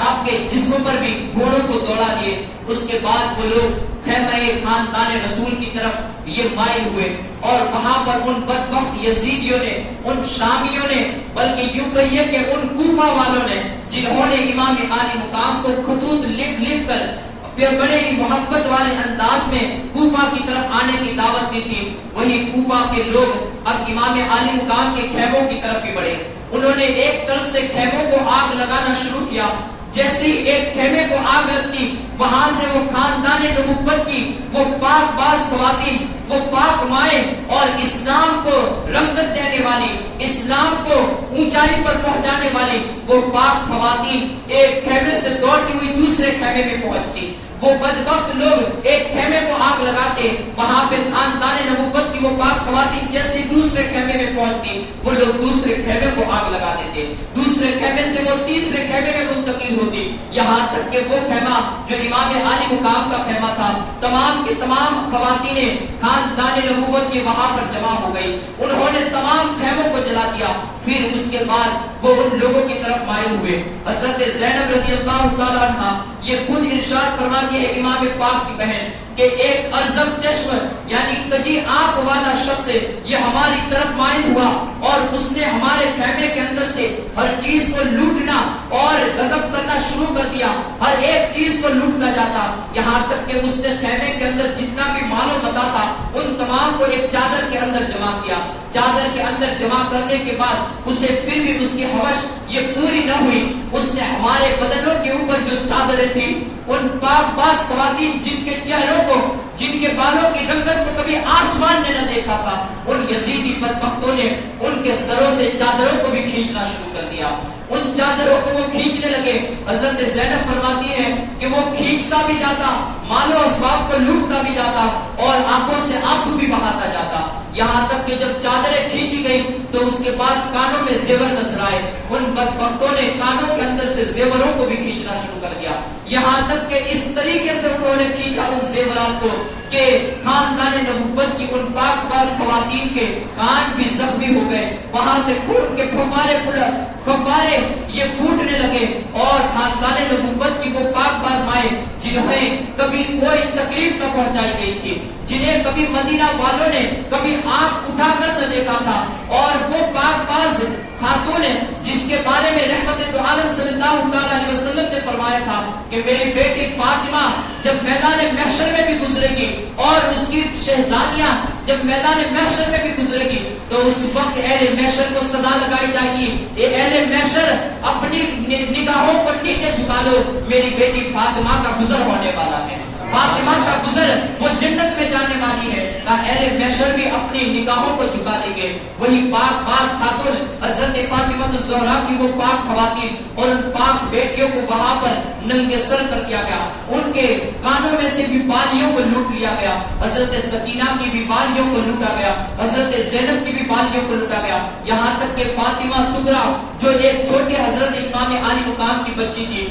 آپ کے جسموں پر بھی گھوڑوں کو دوڑا دیے، اس کے بعد وہ لوگ خیمہ خاندان رسول کی طرف یہ مائل ہوئے، اور وہاں پر ان بدبخت یزیدیوں نے، ان شامیوں نے، بلکہ یوں کہیے کہ ان کوفہ والوں نے، جنہوں نے امام عالی مقام کو خطوط لکھ کر بڑے ہی محبت والے انداز میں کوفہ کی طرف آنے کی دعوت دی تھی، وہی کوفہ کے لوگ اب امام عالی مقام کے خیموں کی طرف بھی بڑھے۔ انہوں نے ایک طرف سے خیموں کو آگ لگانا شروع کیا، جیسی ایک خیمے کو آگ لگتی، وہاں سے وہ خاندان نبوت کی وہ پاک باز خواتین، وہ پاک مائیں اور اسلام کو رنگت دینے والی، اسلام کو اونچائی پر پہنچانے والی وہ پاک خواتین ایک خیمے سے دوڑتی ہوئی دوسرے خیمے میں پہنچتی۔ وہ بدبخت لوگ ایک خیمے کو آگ لگاتے، وہاں پہ خاندان نبوت کی وہ پاک خواتین جیسے دوسرے خیمے میں پہنچتی، وہ لوگ دوسرے خیمے کو آگ لگا دیتے، دوسرے خیمے سے وہ تیسرے خیمے میں منتقل ہوتی، یہاں تک کہ وہ خیمہ جو امام عالی مقام کا خیمہ تھا، تمام کے تمام خواتینیں خاندان نبوت کی وہاں پر جمع ہو گئی، انہوں نے تمام خیموں کو جلا دیا۔ پھر اس کے بعد وہ ان لوگوں کی طرف مائل ہوئے۔ حضرت زینب رضی اللہ تعالی عنہ یہ خود ارشاد فرماتی ہے، امام پاک کی بہن، کہ ایک ارزم چشم یعنی کجی آنکھ والا شخص یہ ہماری طرف مائل ہوا، اور اس نے ہمارے خیمے کے اندر سے ہر چیز کو لوٹنا اور غضب کرنا شروع کر دیا، ہر ایک چیز کو لوٹتا جاتا، یہاں تک کہ اس نے خیمے کے اندر جتنا بھی مال و متاع تھا ان تمام کو ایک چادر کے اندر جمع کیا۔ چادر کے اندر جمع کرنے کے بعد اسے پھر بھی اس کی ہوش یہ پوری نہ ہوئی، اس نے ہمارے بدنوں کے اوپر جو چادریں تھیں، ان پاک باز خواتین جن کے چہروں کو، جن کے بالوں کی رنگت کو کبھی آسمان نے نہ دیکھا تھا، ان یزیدی بدبختوں نے ان کے سروں سے چادروں کو بھی کھینچنا شروع کر دیا، ان چادروں کو وہ کھینچنے لگے۔ حضرت زینب فرماتی ہے کہ وہ کھینچتا بھی جاتا، مال و اسباب کو لوٹتا بھی جاتا، اور آنکھوں سے آنسو بھی بہاتا جاتا، یہاں تک کہ جب چادریں کھینچی گئی تو اس کے بعد کانوں میں زیور نظر آئے. ان بدبختوں نے کانوں کے اندر سے زیوروں کو بھی کھینچنا شروع کر دیا. یہاں تک کہ اس طریقے سے انہوں نے کھینچا ان زیورات کو کہ خاندان نبوت کی ان پاک باز خواتین کے کان بھی زخمی ہو گئے. وہاں سے خون کے فوارے یہ پھوٹنے لگے اور خاندان نبوت کی وہ پاک باز مائیں جنہیں کبھی کوئی تکلیف نہ پہنچائی گئی تھی, جنہیں کبھی مدینہ والوں نے کبھی آنکھ اٹھا کر نہ دیکھا تھا, اور وہ پاک باز خاتون جس کے بارے میں رحمت دو عالم صلی اللہ علیہ وسلم نے فرمایا تھا کہ میری بیٹی فاطمہ جب میدان محشر میں بھی گزرے گی اور اس کی شہزادیاں جب میدان محشر میں بھی گزرے گی تو اس وقت اہل محشر کو صدا لگائی جائے گی, اے اہل محشر اپنی نگاہوں کو نیچے جھکا لو, میری بیٹی فاطمہ کا گزر ہونے والا ہے, فاطمہ کا گزر وہ جنت میں جانے والی ہے. اہل محشر بھی اپنی نگاہوں کو جھکا دیں گے. وہی پاک باز خاتون حضرت فاطمہ الزہرا کی وہ پاک خواتین اور ان پاک بیٹیوں کو وہاں پر ننگے سر کر دیا گیا, ان کے کانوں میں سے بھی بالیوں کو لوٹ لیا گیا. حضرت سکینہ کی بھی بالیوں کو لوٹا گیا, حضرت زینب کی بھی بالیوں کو لوٹا گیا, یہاں تک کہ فاطمہ صغرا جو ایک چھوٹے حضرت امام عالی مقام کی بچی تھی,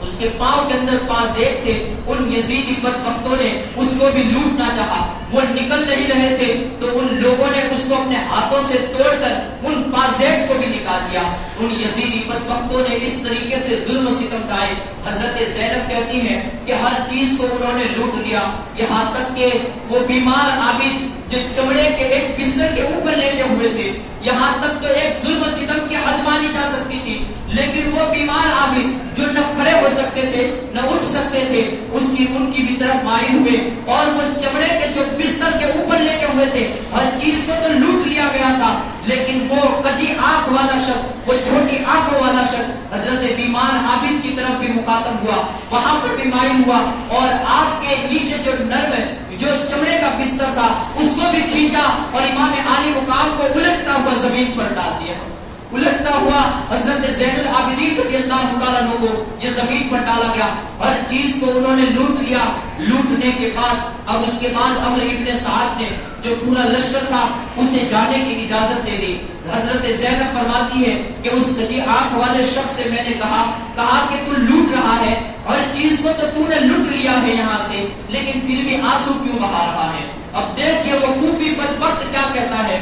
اس کے پاؤں کے اندر پازیب تھے, ان یزیدی بدبختوں نے اس کو بھی لوٹنا چاہا. وہ نکل نہیں رہے تھے تو ان لوگوں نے اس کو اپنے ہاتھوں سے توڑ کر ان پازیب کو بھی نکال دیا. ان یزیدی بدبختوں نے اس طریقے سے ظلم و ستم ڈھائے. حضرت زینب کہتی ہیں کہ ہر چیز کو انہوں نے لوٹ لیا, یہاں تک کہ وہ بیمار عابد جو چمڑے کے ایک بستر کے اوپر لیٹے ہوئے تھے, یہاں تک تو ایک ظلم و ستم کی حد مانی جا سکتی تھی, لیکن وہ بیمار عابد جو نہ کھڑے ہو سکتے تھے نہ اٹھ سکتے تھے, ان کی بھی طرف مائل ہوئے اور وہ چمڑے کے جو بستر کے اوپر لیٹے ہوئے تھے ہر چیز کو تو لوٹ لیا گیا تھا, لیکن وہ کجی آنکھ والا شخص, وہ چھوٹی آنکھوں والا شخص حضرت بیمار عابد کی طرف بھی مخاطب ہوا, وہاں پر بھی مائل ہوا اور آنکھ کے نیچے جو نرم جو چمڑے کا بستر تھا اس کو بھی کھینچا اور امام عالی مقام کو الٹتا ہوا زمین پر ڈال دیا. الٹتا ہوا حضرت زین العابدین رضی اللہ تعالیٰ عنہ کو یہ زمین پر ڈالا گیا. ہر چیز کو انہوں نے لوٹ لیا. لوٹنے کے بعد اب اس کے بعد عمرو ابن سعد نے جو پورا لشکر تھا اسے جانے کی اجازت دے دی. حضرت زینب فرماتی ہے کہ اس کجی آنکھ والے شخص سے میں نے کہا کہ تو لوٹ رہا ہے, ہر چیز کو تو نے لوٹ لیا ہے یہاں سے, لیکن پھر بھی آنسو کیوں بہا رہا ہے؟ اب دیکھیے وہ کوفی بدبخت کیا کہتا ہے,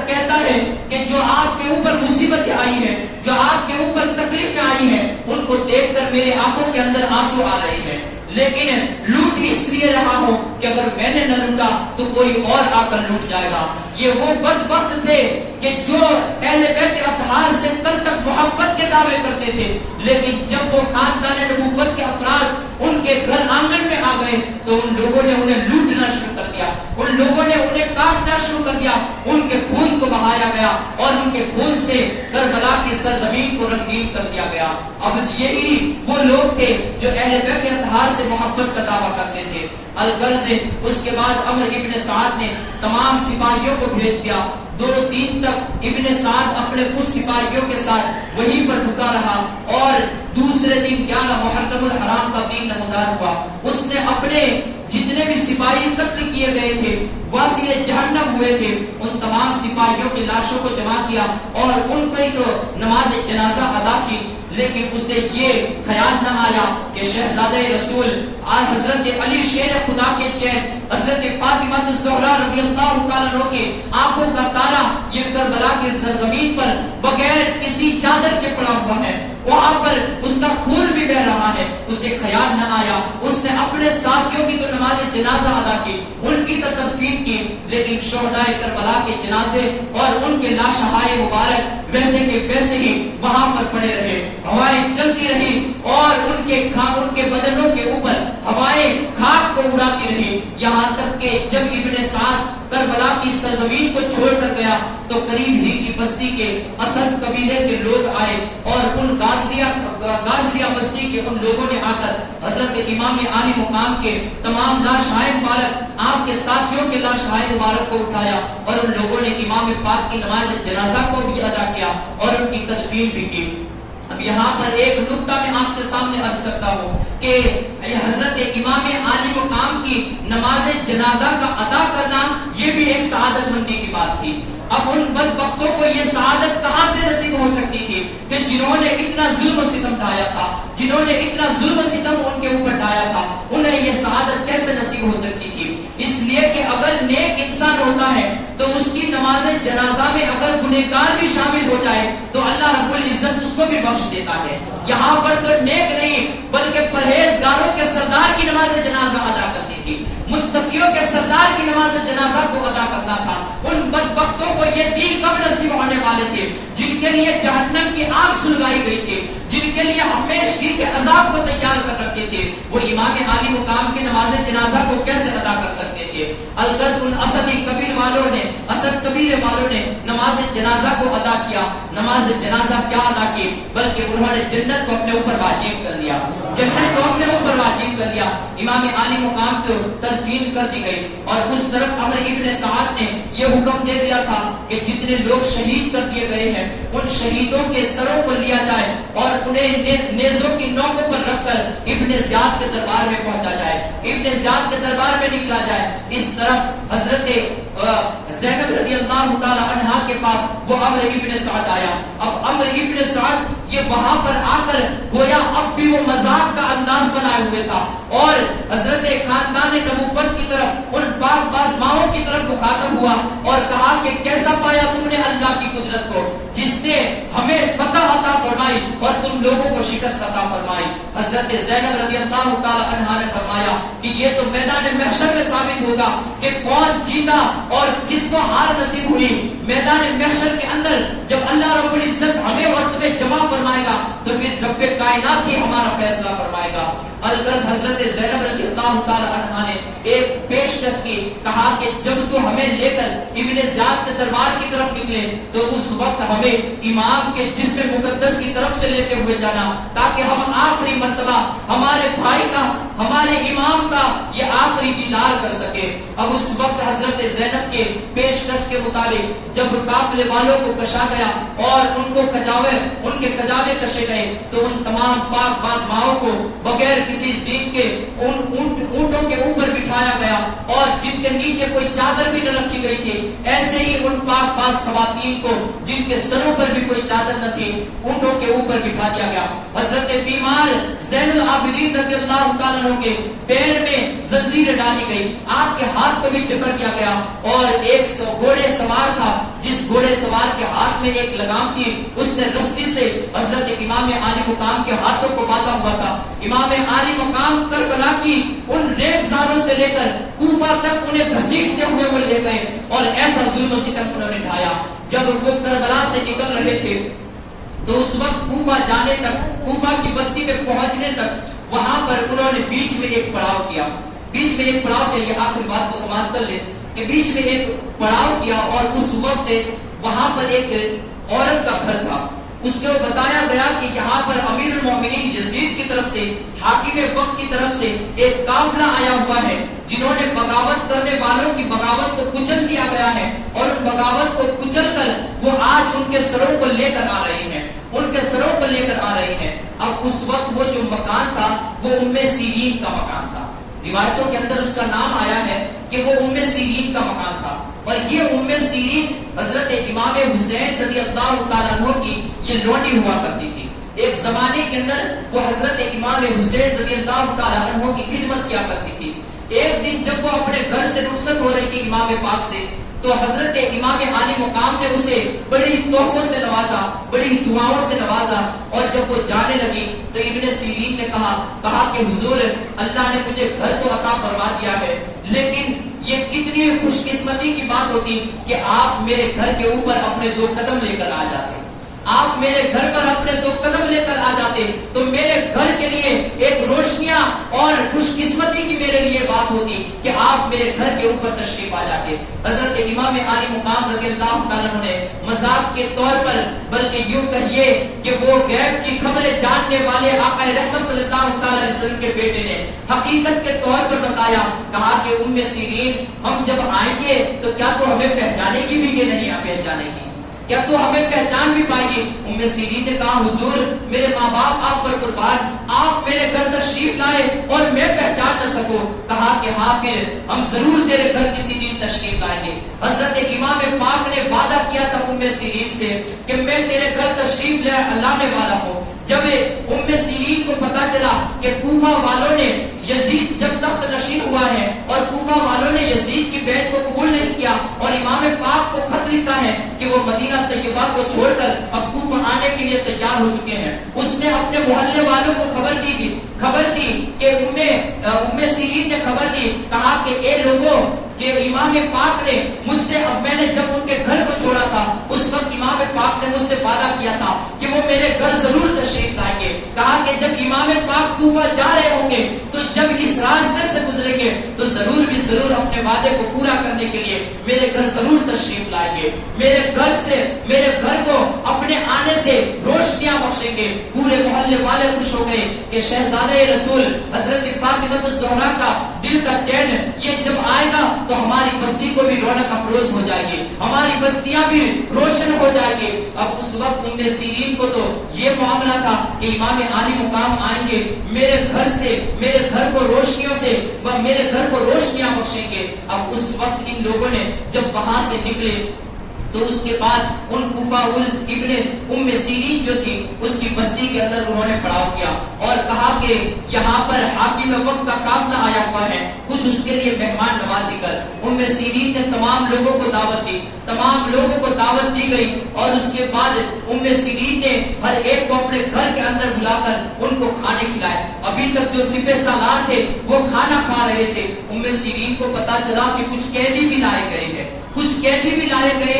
کہتا ہے کہ جو آپ کے اوپر مصیبتیں آئی ہیں, جو آپ کے اوپر تکلیفیں آئی ہیں, ان کو دیکھ کر میرے آنکھوں کے اندر آنسو آ رہے ہیں, لیکن لوٹ اس لیے رہا ہوں کہ اگر میں نے نہ لوٹا تو کوئی اور آ کر لوٹ جائے گا. یہ وہ بدبخت تھے کہ جو اہل بیت اطہار سے کل تک محبت کے دعوے کرتے تھے, لیکن جب وہ خاندان نبوت کے افراد ان کے گھر آنگن میں آ گئے تو ان لوگوں نے انہیں لوٹنا شروع کر دیا, ان لوگوں نے انہیں کاٹنا شروع کر دیا, ان کے خون کو بہایا گیا اور ان کے خون سے کربلا کی سرزمین کو رنگین کر دیا گیا. اب یہی وہ لوگ تھے جو اہل بیت اطہار سے محبت کا دعویٰ کرتے تھے. الغرض اس کے بعد عمرو ابن سعد نے تمام سپاہیوں کو بھیج دیا. 2 دن تک ابن سعد اپنے کچھ سپاہیوں کے ساتھ وہیں پر رکا رہا اور دوسرے دن 11 محرم الحرام کا دن نمودار ہوا. اس نے اپنے جتنے بھی سپاہی قتل کیے گئے تھے, واصل جہنم ہوئے تھے, ان تمام سپاہیوں کی لاشوں کو جمع کیا اور ان کو ہی تو نماز جنازہ ادا کی. لیکن اسے یہ خیال نہ آیا کہ شہزادہ رسول حضرت علی شیر خدا کے چین حضرت فاطمہ الزہرا رضی اللہ تعالیٰ عنہ کی آنکھوں کا تارا یہ کربلا کی سرزمین پر بغیر کسی چادر کے پڑا ہوا ہے, وہاں پر اس کا خون بھی بہ رہا ہے. اسے خیال نہ آیا, اس نے اپنے ساتھیوں کی تو نماز جنازہ ادا کی, ان کی تو تدفین کی, لیکن شہدائے کربلا کے جنازے اور ان کے لاشہائے مبارک ویسے کے ویسے ہی وہاں پر پڑے رہے. ہوائیں چلتی رہی اور ان کے بدنوں کے اوپر ہوائیں خاک کو اڑاتی رہی, یہاں تک کہ جب ابن سعد کربلا کی سرزمین کو چھوڑ کر گیا تو قریب ہی کی بستی کے اسد قبیلے کے لوگ آئے اور ان غازیہ بستی کے ان لوگوں نے آ کر حضرت امام عالی مقام کے تمام لاشہائے مبارک, آپ کے ساتھیوں کے لاشہائے مبارک کو اٹھایا اور ان لوگوں نے امام پاک کی نماز جنازہ کو بھی ادا کیا اور ان کی تدفین بھی کی. اب یہاں پر ایک نقطہ میں آپ کے سامنے عرض کرتا ہوں کہ حضرت امام عالی مقام کی نماز جنازہ کا ادا کرنا یہ بھی ایک سعادت مندی کی بات تھی. اب ان بدبختوں کو یہ سعادت کہاں سے نصیب ہو سکتی تھی کہ جنہوں نے اتنا ظلم و ستم ڈھایا تھا, جنہوں نے اتنا ظلم و ستم ان کے اوپر ڈھایا تھا, انہیں یہ سعادت کیسے نصیب ہو سکتی تھی؟ اس لیے کہ اگر نیک انسان ہوتا ہے تو اس کی نماز جنازہ میں اگر گنہگار بھی شامل ہو جائے تو اللہ رب العزت اس کو بھی بخش دیتا ہے. یہاں پر تو نیک نہیں بلکہ پرہیزگاروں کے سردار کی نماز جنازہ ادا کرنی تھی, متقیوں کے سردار کی نماز جنازہ کو ادا کرنا تھا. ان بدبختوں کو یہ دین کب نصیب ہونے والے تھے جن کے لیے جہنم کی آگ سلگائی گئی تھی, جن کے لیے ہمیشگی کے عذاب کو تیار کر رکھے تھے. وہ امام عالی مقام کی نماز جنازہ کو کیسے ادا کر سکتے تھے؟ الغرض ان اسدی کبیر والوں نے, اسد کبیر والوں نے نماز جنازہ کو ادا کیا. نماز جنازہ کیا ادا کی بلکہ انہوں نے جنت کو اپنے اوپر واجب کر لیا, جنت کو اپنے اوپر واجب کر لیا. امام عالی مقام کو تدفین کر دی گئی اور اس طرف عمر ابن سعد نے یہ حکم دے دیا تھا کہ جتنے لوگ شہید کر دیے گئے ہیں ان شہیدوں کے سروں پر لیا جائے اور انہیں نیزوں کی نوکوں پر رکھ کر ابن زیاد کے دربار میں پہنچا جائے, ابن زیاد کے دربار میں نکلا جائے. اس طرف حضرت زینب رضی اللہ تعالی عنہا کے پاس وہ عمر ابن سعد آیا. اب عمر ابن سعد یہ وہاں پر آ کر گویا اب بھی وہ مذاق کا انداز بنائے ہوئے تھا اور حضرت خاندان نبوت کی طرف ان پاک باز ماؤں کی طرف مخاطب ہوا اور کہا کہ کیسا پایا تم نے اللہ کی قدرت کو جس نے ہمیں فتح عطا فرمائی اور تم لوگوں کو شکست عطا فرمائی. حضرت زینب رضی اللہ تعالی عنہا نے فرمایا کہ یہ تو میدان محشر میں ثابت ہوگا کہ کون جیتا اور کس کو ہار نصیب ہوئی. میدان محشر کے اندر جب اللہ رب العزت ہمیں اور تمہیں جمع فرمائے گا تو پھر رب کائنات ہی ہمارا فیصلہ فرمائے گا. الغرض حضرت زینب رضی اللہ تعالی عنہا نے ایک پیشکش کی, کہا کہ جب تو ہمیں لے کر ابن زیاد کے دربار کی طرف نکلے تو اس وقت ہمیں امام کے جسم مقدس کی طرف سے لیتے ہوئے جانا تاکہ ہم آخری مرتبہ ہمارے بھائی کا, ہمارے امام کا یہ آخری دیدار کر سکے. اب اس وقت حضرت زینب کے پیشکش کے مطابق جب قافلے والوں کو کشا گیا اور ان کو ان کے کجاوے کشے گئے تو ان تمام پاک باز ماؤں کو بغیر کسی زین کے ان اونٹوں کے اوپر بٹھایا گیا اور جن کے نیچے کوئی چادر بھی نہ رکھی گئی تھی ایسے ہی ان پاک باز خواتین کو جن کے سروں پر بھی کوئی چادر نہ تھی اونٹوں کے اوپر بٹھا دیا گیا. حضرت بیمار زین العابدین رضی اللہ تعالیٰ عنہ کے پیر میں زنجیر ڈالی گئی, آپ کے ہاتھ کو بھی چپڑ دیا گیا اور ایک گھوڑے سوار تھا جس گھوڑے سوار کے ہاتھ میں ایک لگام تھی اس نے رسی سے حضرت امام عالی مقام کے ہاتھوں کو باندھا ہوا تھا. امام عالی مقام کربلا کی ان ریگزاروں سے لے کر کوفہ تک انہیں گھسیٹتے ہوئے وہ لے گئے اور ایسا ظلم و ستم انہوں نے ڈھایا. جب وہ کربلا سے نکل رہے تھے تو اس وقت کوفہ جانے تک, کوفہ کی بستی میں پہنچنے تک وہاں پر انہوں نے بیچ میں ایک پڑاؤ کیا, بیچ میں ایک پڑاؤ کیا. یہ آخری بات کو سماعت کر لیں کہ بیچ میں ایک پڑاؤ کیا اور اس وقت وہاں پر ایک عورت کا گھر تھا. اس کو بتایا گیا کہ یہاں پر امیر المومنین یزید کی طرف سے, حاکم وقت کی طرف سے ایک قافلہ آیا ہوا ہے جنہوں نے بغاوت کرنے والوں کی بغاوت کو کچل دیا گیا ہے اور ان بغاوت کو کچل کر وہ آج ان کے سروں کو لے کر آ رہے ہیں, ان کے سروں کو لے کر آ رہے ہیں. اب اس وقت وہ جو مکان تھا وہ ام سیرین کا مکان تھا. روایتوں کے اندر اس کا نام آیا ہے کہ وہ ام سیرین کا مکان تھا اور یہ ام سیرین حضرت امام حسین رضی اللہ تعالیٰ عنہ کی یہ لونڈی ہوا کرتی تھی. ایک زمانے کے اندر وہ حضرت امام حسین رضی اللہ تعالیٰ عنہ کی خدمت کیا کرتی تھی. ایک دن جب وہ اپنے گھر سے رخصت ہو رہی تھی امام پاک سے تو حضرت امام عالی مقام نے اسے بڑی تحفوں سے نوازا, بڑی دعاؤں سے نوازا اور جب وہ جانے لگی تو ابن سیرین نے کہا کہ حضور اللہ نے مجھے گھر تو عطا فرما دیا ہے لیکن یہ کتنی خوش قسمتی کی بات ہوتی کہ آپ میرے گھر کے اوپر اپنے 2 قدم لے کر آ جاتے, آپ میرے گھر پر اپنے 2 قدم لے کر آ جاتے تو میرے گھر کے لیے ایک روشنیاں اور خوش قسمتی کی میرے لیے بات ہوتی کہ آپ میرے گھر کے اوپر تشریف آ جاتے. حضرت امام عالی مقام رضی اللہ تعالیٰ نے مذاق کے طور پر بلکہ یوں کہیے کہ وہ غیب کی خبریں جاننے والے آقا رحمت صلی اللہ تعالی علیہ وسلم کے بیٹے نے حقیقت کے طور پر بتایا, کہا کہ ام سیرین ہم جب آئیں گے تو کیا تو ہمیں پہچانے گی بھی کہ نہیں پہچانے گی, کیا تو ہمیں پہچان بھی پائے گی؟ ام سیرین نے کہا حضور میرے ماں باپ آپ پر قربان, آپ میرے گھر تشریف لائے اور میں پہچان نہ سکوں. کہا کہ ہاں پھر ہم ضرور تیرے گھر کسی دن تشریف لائیں گے. حضرت امام پاک نے وعدہ کیا تھا ام سیرین سے کہ میں تیرے گھر تشریف لانے والا ہوں. جب ام سیرین کو پتا چلا کہ کوفہ والوں نے یزید جب تخت نشین ہوا ہے اور کوفہ والوں نے یزید کی بیعت کو قبول نہیں کیا اور امام پاک کو خط لکھا ہے کہ وہ مدینہ طیبہ کو چھوڑ کر اب کوفہ آنے کے لیے تیار ہو چکے ہیں، اس نے اپنے محلے والوں کو خبر دی کہ ام سیرین نے خبر دی، کہا کہ اے لوگوں کہ امام پاک نے مجھ سے، اب میں نے جب ان کے گھر کو چھوڑا تھا اس وقت امام پاک نے مجھ سے وعدہ کیا تھا کہ وہ میرے گھر ضرور تشریف لائیں گے. کہا کہ جب امام پاک کوفہ جا رہے ہوں گے تو جب اس راستے سے گزریں گے تو ضرور اپنے وعدے کو پورا کرنے کے لیے میرے گھر ضرور تشریف لائیں گے، میرے گھر کو اپنے آنے سے روشنیاں بخشیں گے. پورے محلے والے خوش ہو گئے کہ شہزادہ رسول حضرت فاطمہ الزہرا کا دل کا چین یہ جب آئے گا تو ہماری بستی کو بھی رونق افروز ہو جائے گی، ہماری بستیاں بھی روشن ہو جائے گی. اب اس وقت ام سیرین کو تو یہ معاملہ تھا کہ امام عالی مقام آئیں گے، میرے گھر کو روشنیوں سے میرے گھر کو روشنیاں بخشیں گے. اب اس وقت ان لوگوں نے جب وہاں سے نکلے تو اس کے بعد ان کوفہ ابن ام سیرین جو تھی اس کی بستی کے اندر انہوں نے پڑاؤ کیا اور کہا کہ یہاں پر حاکم وقت کا قافلہ آیا ہوا ہے، کچھ اس کے لیے مہمان نوازی کر. ام سیرین نے تمام لوگوں کو دعوت دی گئی اور اس کے بعد ام سیرین نے ہر ایک کو اپنے گھر کے اندر بلا کر ان کو کھانے کھلائے. ابھی تک جو سپہ سالار تھے وہ کھانا کھا رہے تھے. ام سیرین کو پتا چلا کہ کچھ قیدی بھی لائے گئے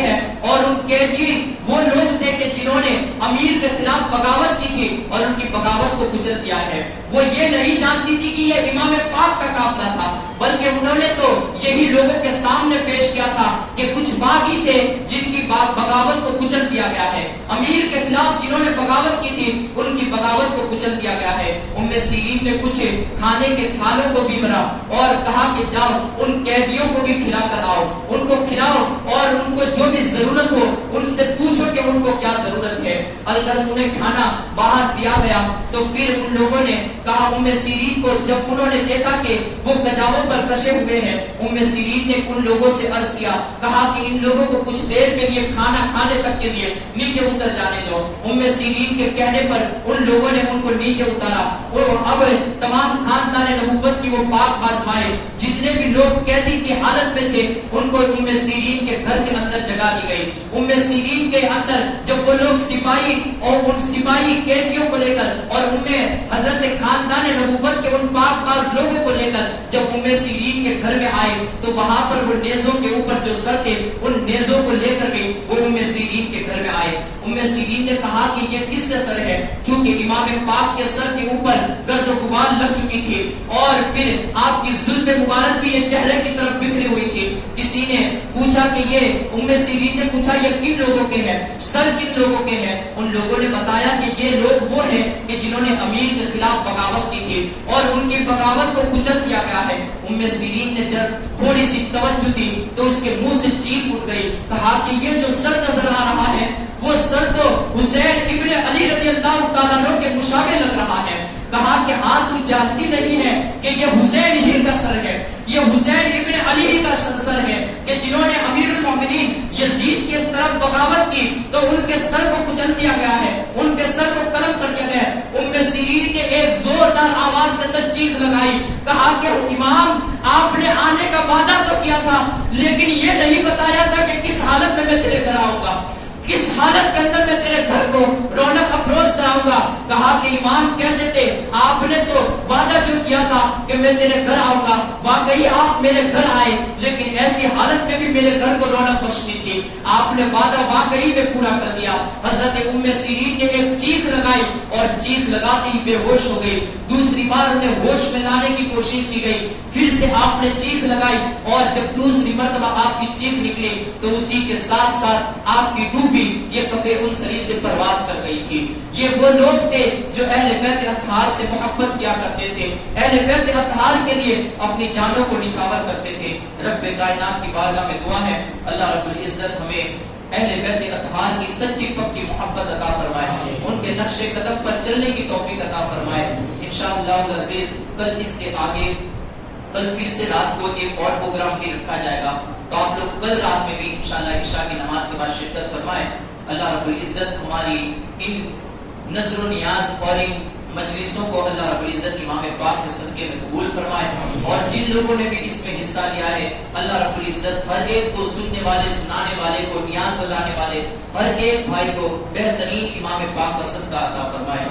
ہیں اور ان قیدی وہ لوگ تھے کہ جنہوں نے امیر کے خلاف بغاوت کی تھی اور ان کی بغاوت کو کچل دیا ہے. وہ یہ نہیں جانتی تھی کہ یہ امام پاک کا قافلہ تھا، بلکہ انہوں نے تو یہی لوگوں کے سامنے پیش کیا تھا کہ کچھ باغی تھے جن کی بغاوت کو کچل دیا گیا ہے، امیر کے خلاف جنہوں نے بغاوت کی تھی ان کی بغاوت کو کچل دیا گیا ہے. ام سیرین نے کچھ کھانے کے تھالوں کو بھی بھرا اور کہا کہ جاؤ ان قیدیوں کو بھی کھلا کر آؤ، ان کو کھلاؤ اور ان کو جو بھی ضرورت ہو ان سے پوچھو کہ ان کو کیا ضرورت ہے. اگر انہیں کھانا باہر دیا گیا تو پھر ان لوگوں نے کہا ام سیرین کو جب انہوں نے دیکھا کہ وہ گجاووں پر کشے ہوئے ہیں، ام سیرین نے ان لوگوں سے عرض کیا، کہا کہ ان لوگوں کو کچھ دیر کے لیے کھانا کھانے تک کے لیے نیچے اتر جانے دو. ام سیرین کے کہنے پر ان لوگوں نے ان کو نیچے اتارا اور اب تمام خاندان نبوت کی وہ پاک آزمائے جتنے بھی لوگ قیدی کی حالت میں تھے ان کو ام سیرین کے گھر کے اندر جگہ دی گئی. ام سیرین کے اندر جب وہ لوگ سپاہی اور ان سپاہی قیدیوں کو لے کر اور ان میں حضرت خاندان نبوت کے ان پاک باز لوگوں کو لے کر جب ام سیرین کے گھر میں آئے تو وہاں پر وہ نیزوں کے اوپر جو سر تھے ان نیزوں کو لے کر بھی وہ ام سیرین کے گھر میں آئے. ام سیرین نے کہا کہ یہ کس کا سر ہے، چونکہ امام پاک کے سر کے اوپر گرد و غبار لگ چکی تھی اور پھر آپ کی زلف مبارک بھی یہ چہرے کی طرف بکھری ہوئی تھی. کسی نے پوچھا کہ یہ ام سیرین نے پوچھا یہ کن لوگوں کے ہیں، سر کن لوگوں کے ہیں. ان لوگوں نے بتایا کہ یہ لوگ وہ ہیں کہ جنہوں نے امیر کے خلاف بغاوت کی تھی اور ان کی بغاوت کو کچل دیا گیا ہے. ام سیرین نے جب تھوڑی سی توجہ دی تو اس کے منہ سے چیخ اٹھ گئی، کہا کہ یہ جو سر نظر آ رہا ہے وہ سر تو حسین ابن علی رضی اللہ تعالیٰ عنہ کے مشابہ لگ رہا ہے. کہا کہ ہاں تو جانتی نہیں ہے کہ یہ حسین ہی کا سر ہے، یہ حسین ابن علی ہی کا سر ہے کہ جنہوں نے امیر المومنین یزید کی طرف بغاوت کی تو ان کے سر کو کچل دیا گیا ہے، ان کے سر کو قلم کر دیا گیا ہے. ام سیرین نے ایک زوردار آواز کے اندر چیخ لگائی، کہا کہ امام آپ نے آنے کا وعدہ تو کیا تھا لیکن یہ نہیں بتایا تھا کہ کس حالت میں میں تیرے گھر آؤں گا، کس حالت کے اندر میں تیرے گھر کو رونق افروز کراؤں گا. کہا کہ امام کہہ دیتے آپ نے تو وعدہ جو کیا تھا کہ میں تیرے گھر آؤں گا، واقعی آپ میرے گھر آئے لیکن ایسی حالت میں بھی میرے گھر کو رونق بخشنی تھی، آپ نے وعدہ واقعی میں پورا کر دیا. حضرت ام سیرین نے ایک چیخ لگائی اور چیخ لگاتی بے ہوش ہو گئی. دوسری بار انہیں ہوش میں لانے کی کوشش کی گئی، پھر سے آپ نے چیخ لگائی اور جب دوسری مرتبہ آپ کی چیخ نکلی تو اسی کے ساتھ ساتھ آپ کی روح بھی یہ کفے السری سے پرواز کر گئی تھی. یہ وہ لوگ تھے جو اہل بیت اطہار سے محبت کیا کرتے تھے، اہل بیت اطہار کے لیے اپنی جانوں کو نچھاور کرتے تھے. رب کائنات کی بارگاہ میں دعا ہے اللہ رب العزت ہمیں اہل بیت اطہار کی سچی پکی محبت عطا فرمائے، ان کے نقش قدم پر چلنے کی توفیق عطا فرمائے. انشاءاللہ العزیز کل اس کے آگے کل پھر سے رات کو ایک اور پروگرام بھی رکھا جائے گا. کل رات میں بھی انشاءاللہ عشاء کی نماز کے بعد شرکت فرمائیں. اللہ رب العزت ہماری ان نظر و نیاز اور ان مجلسوں کو اللہ رب العزت امام پاک کے صدقے میں قبول فرمائے. اور جن لوگوں نے بھی اس میں حصہ لیا ہے اللہ رب العزت ہر ایک کو سننے والے سنانے والے کو نیاز لانے والے ہر ایک بھائی کو بہترین امام پاک کا صدقہ عطا فرمائے.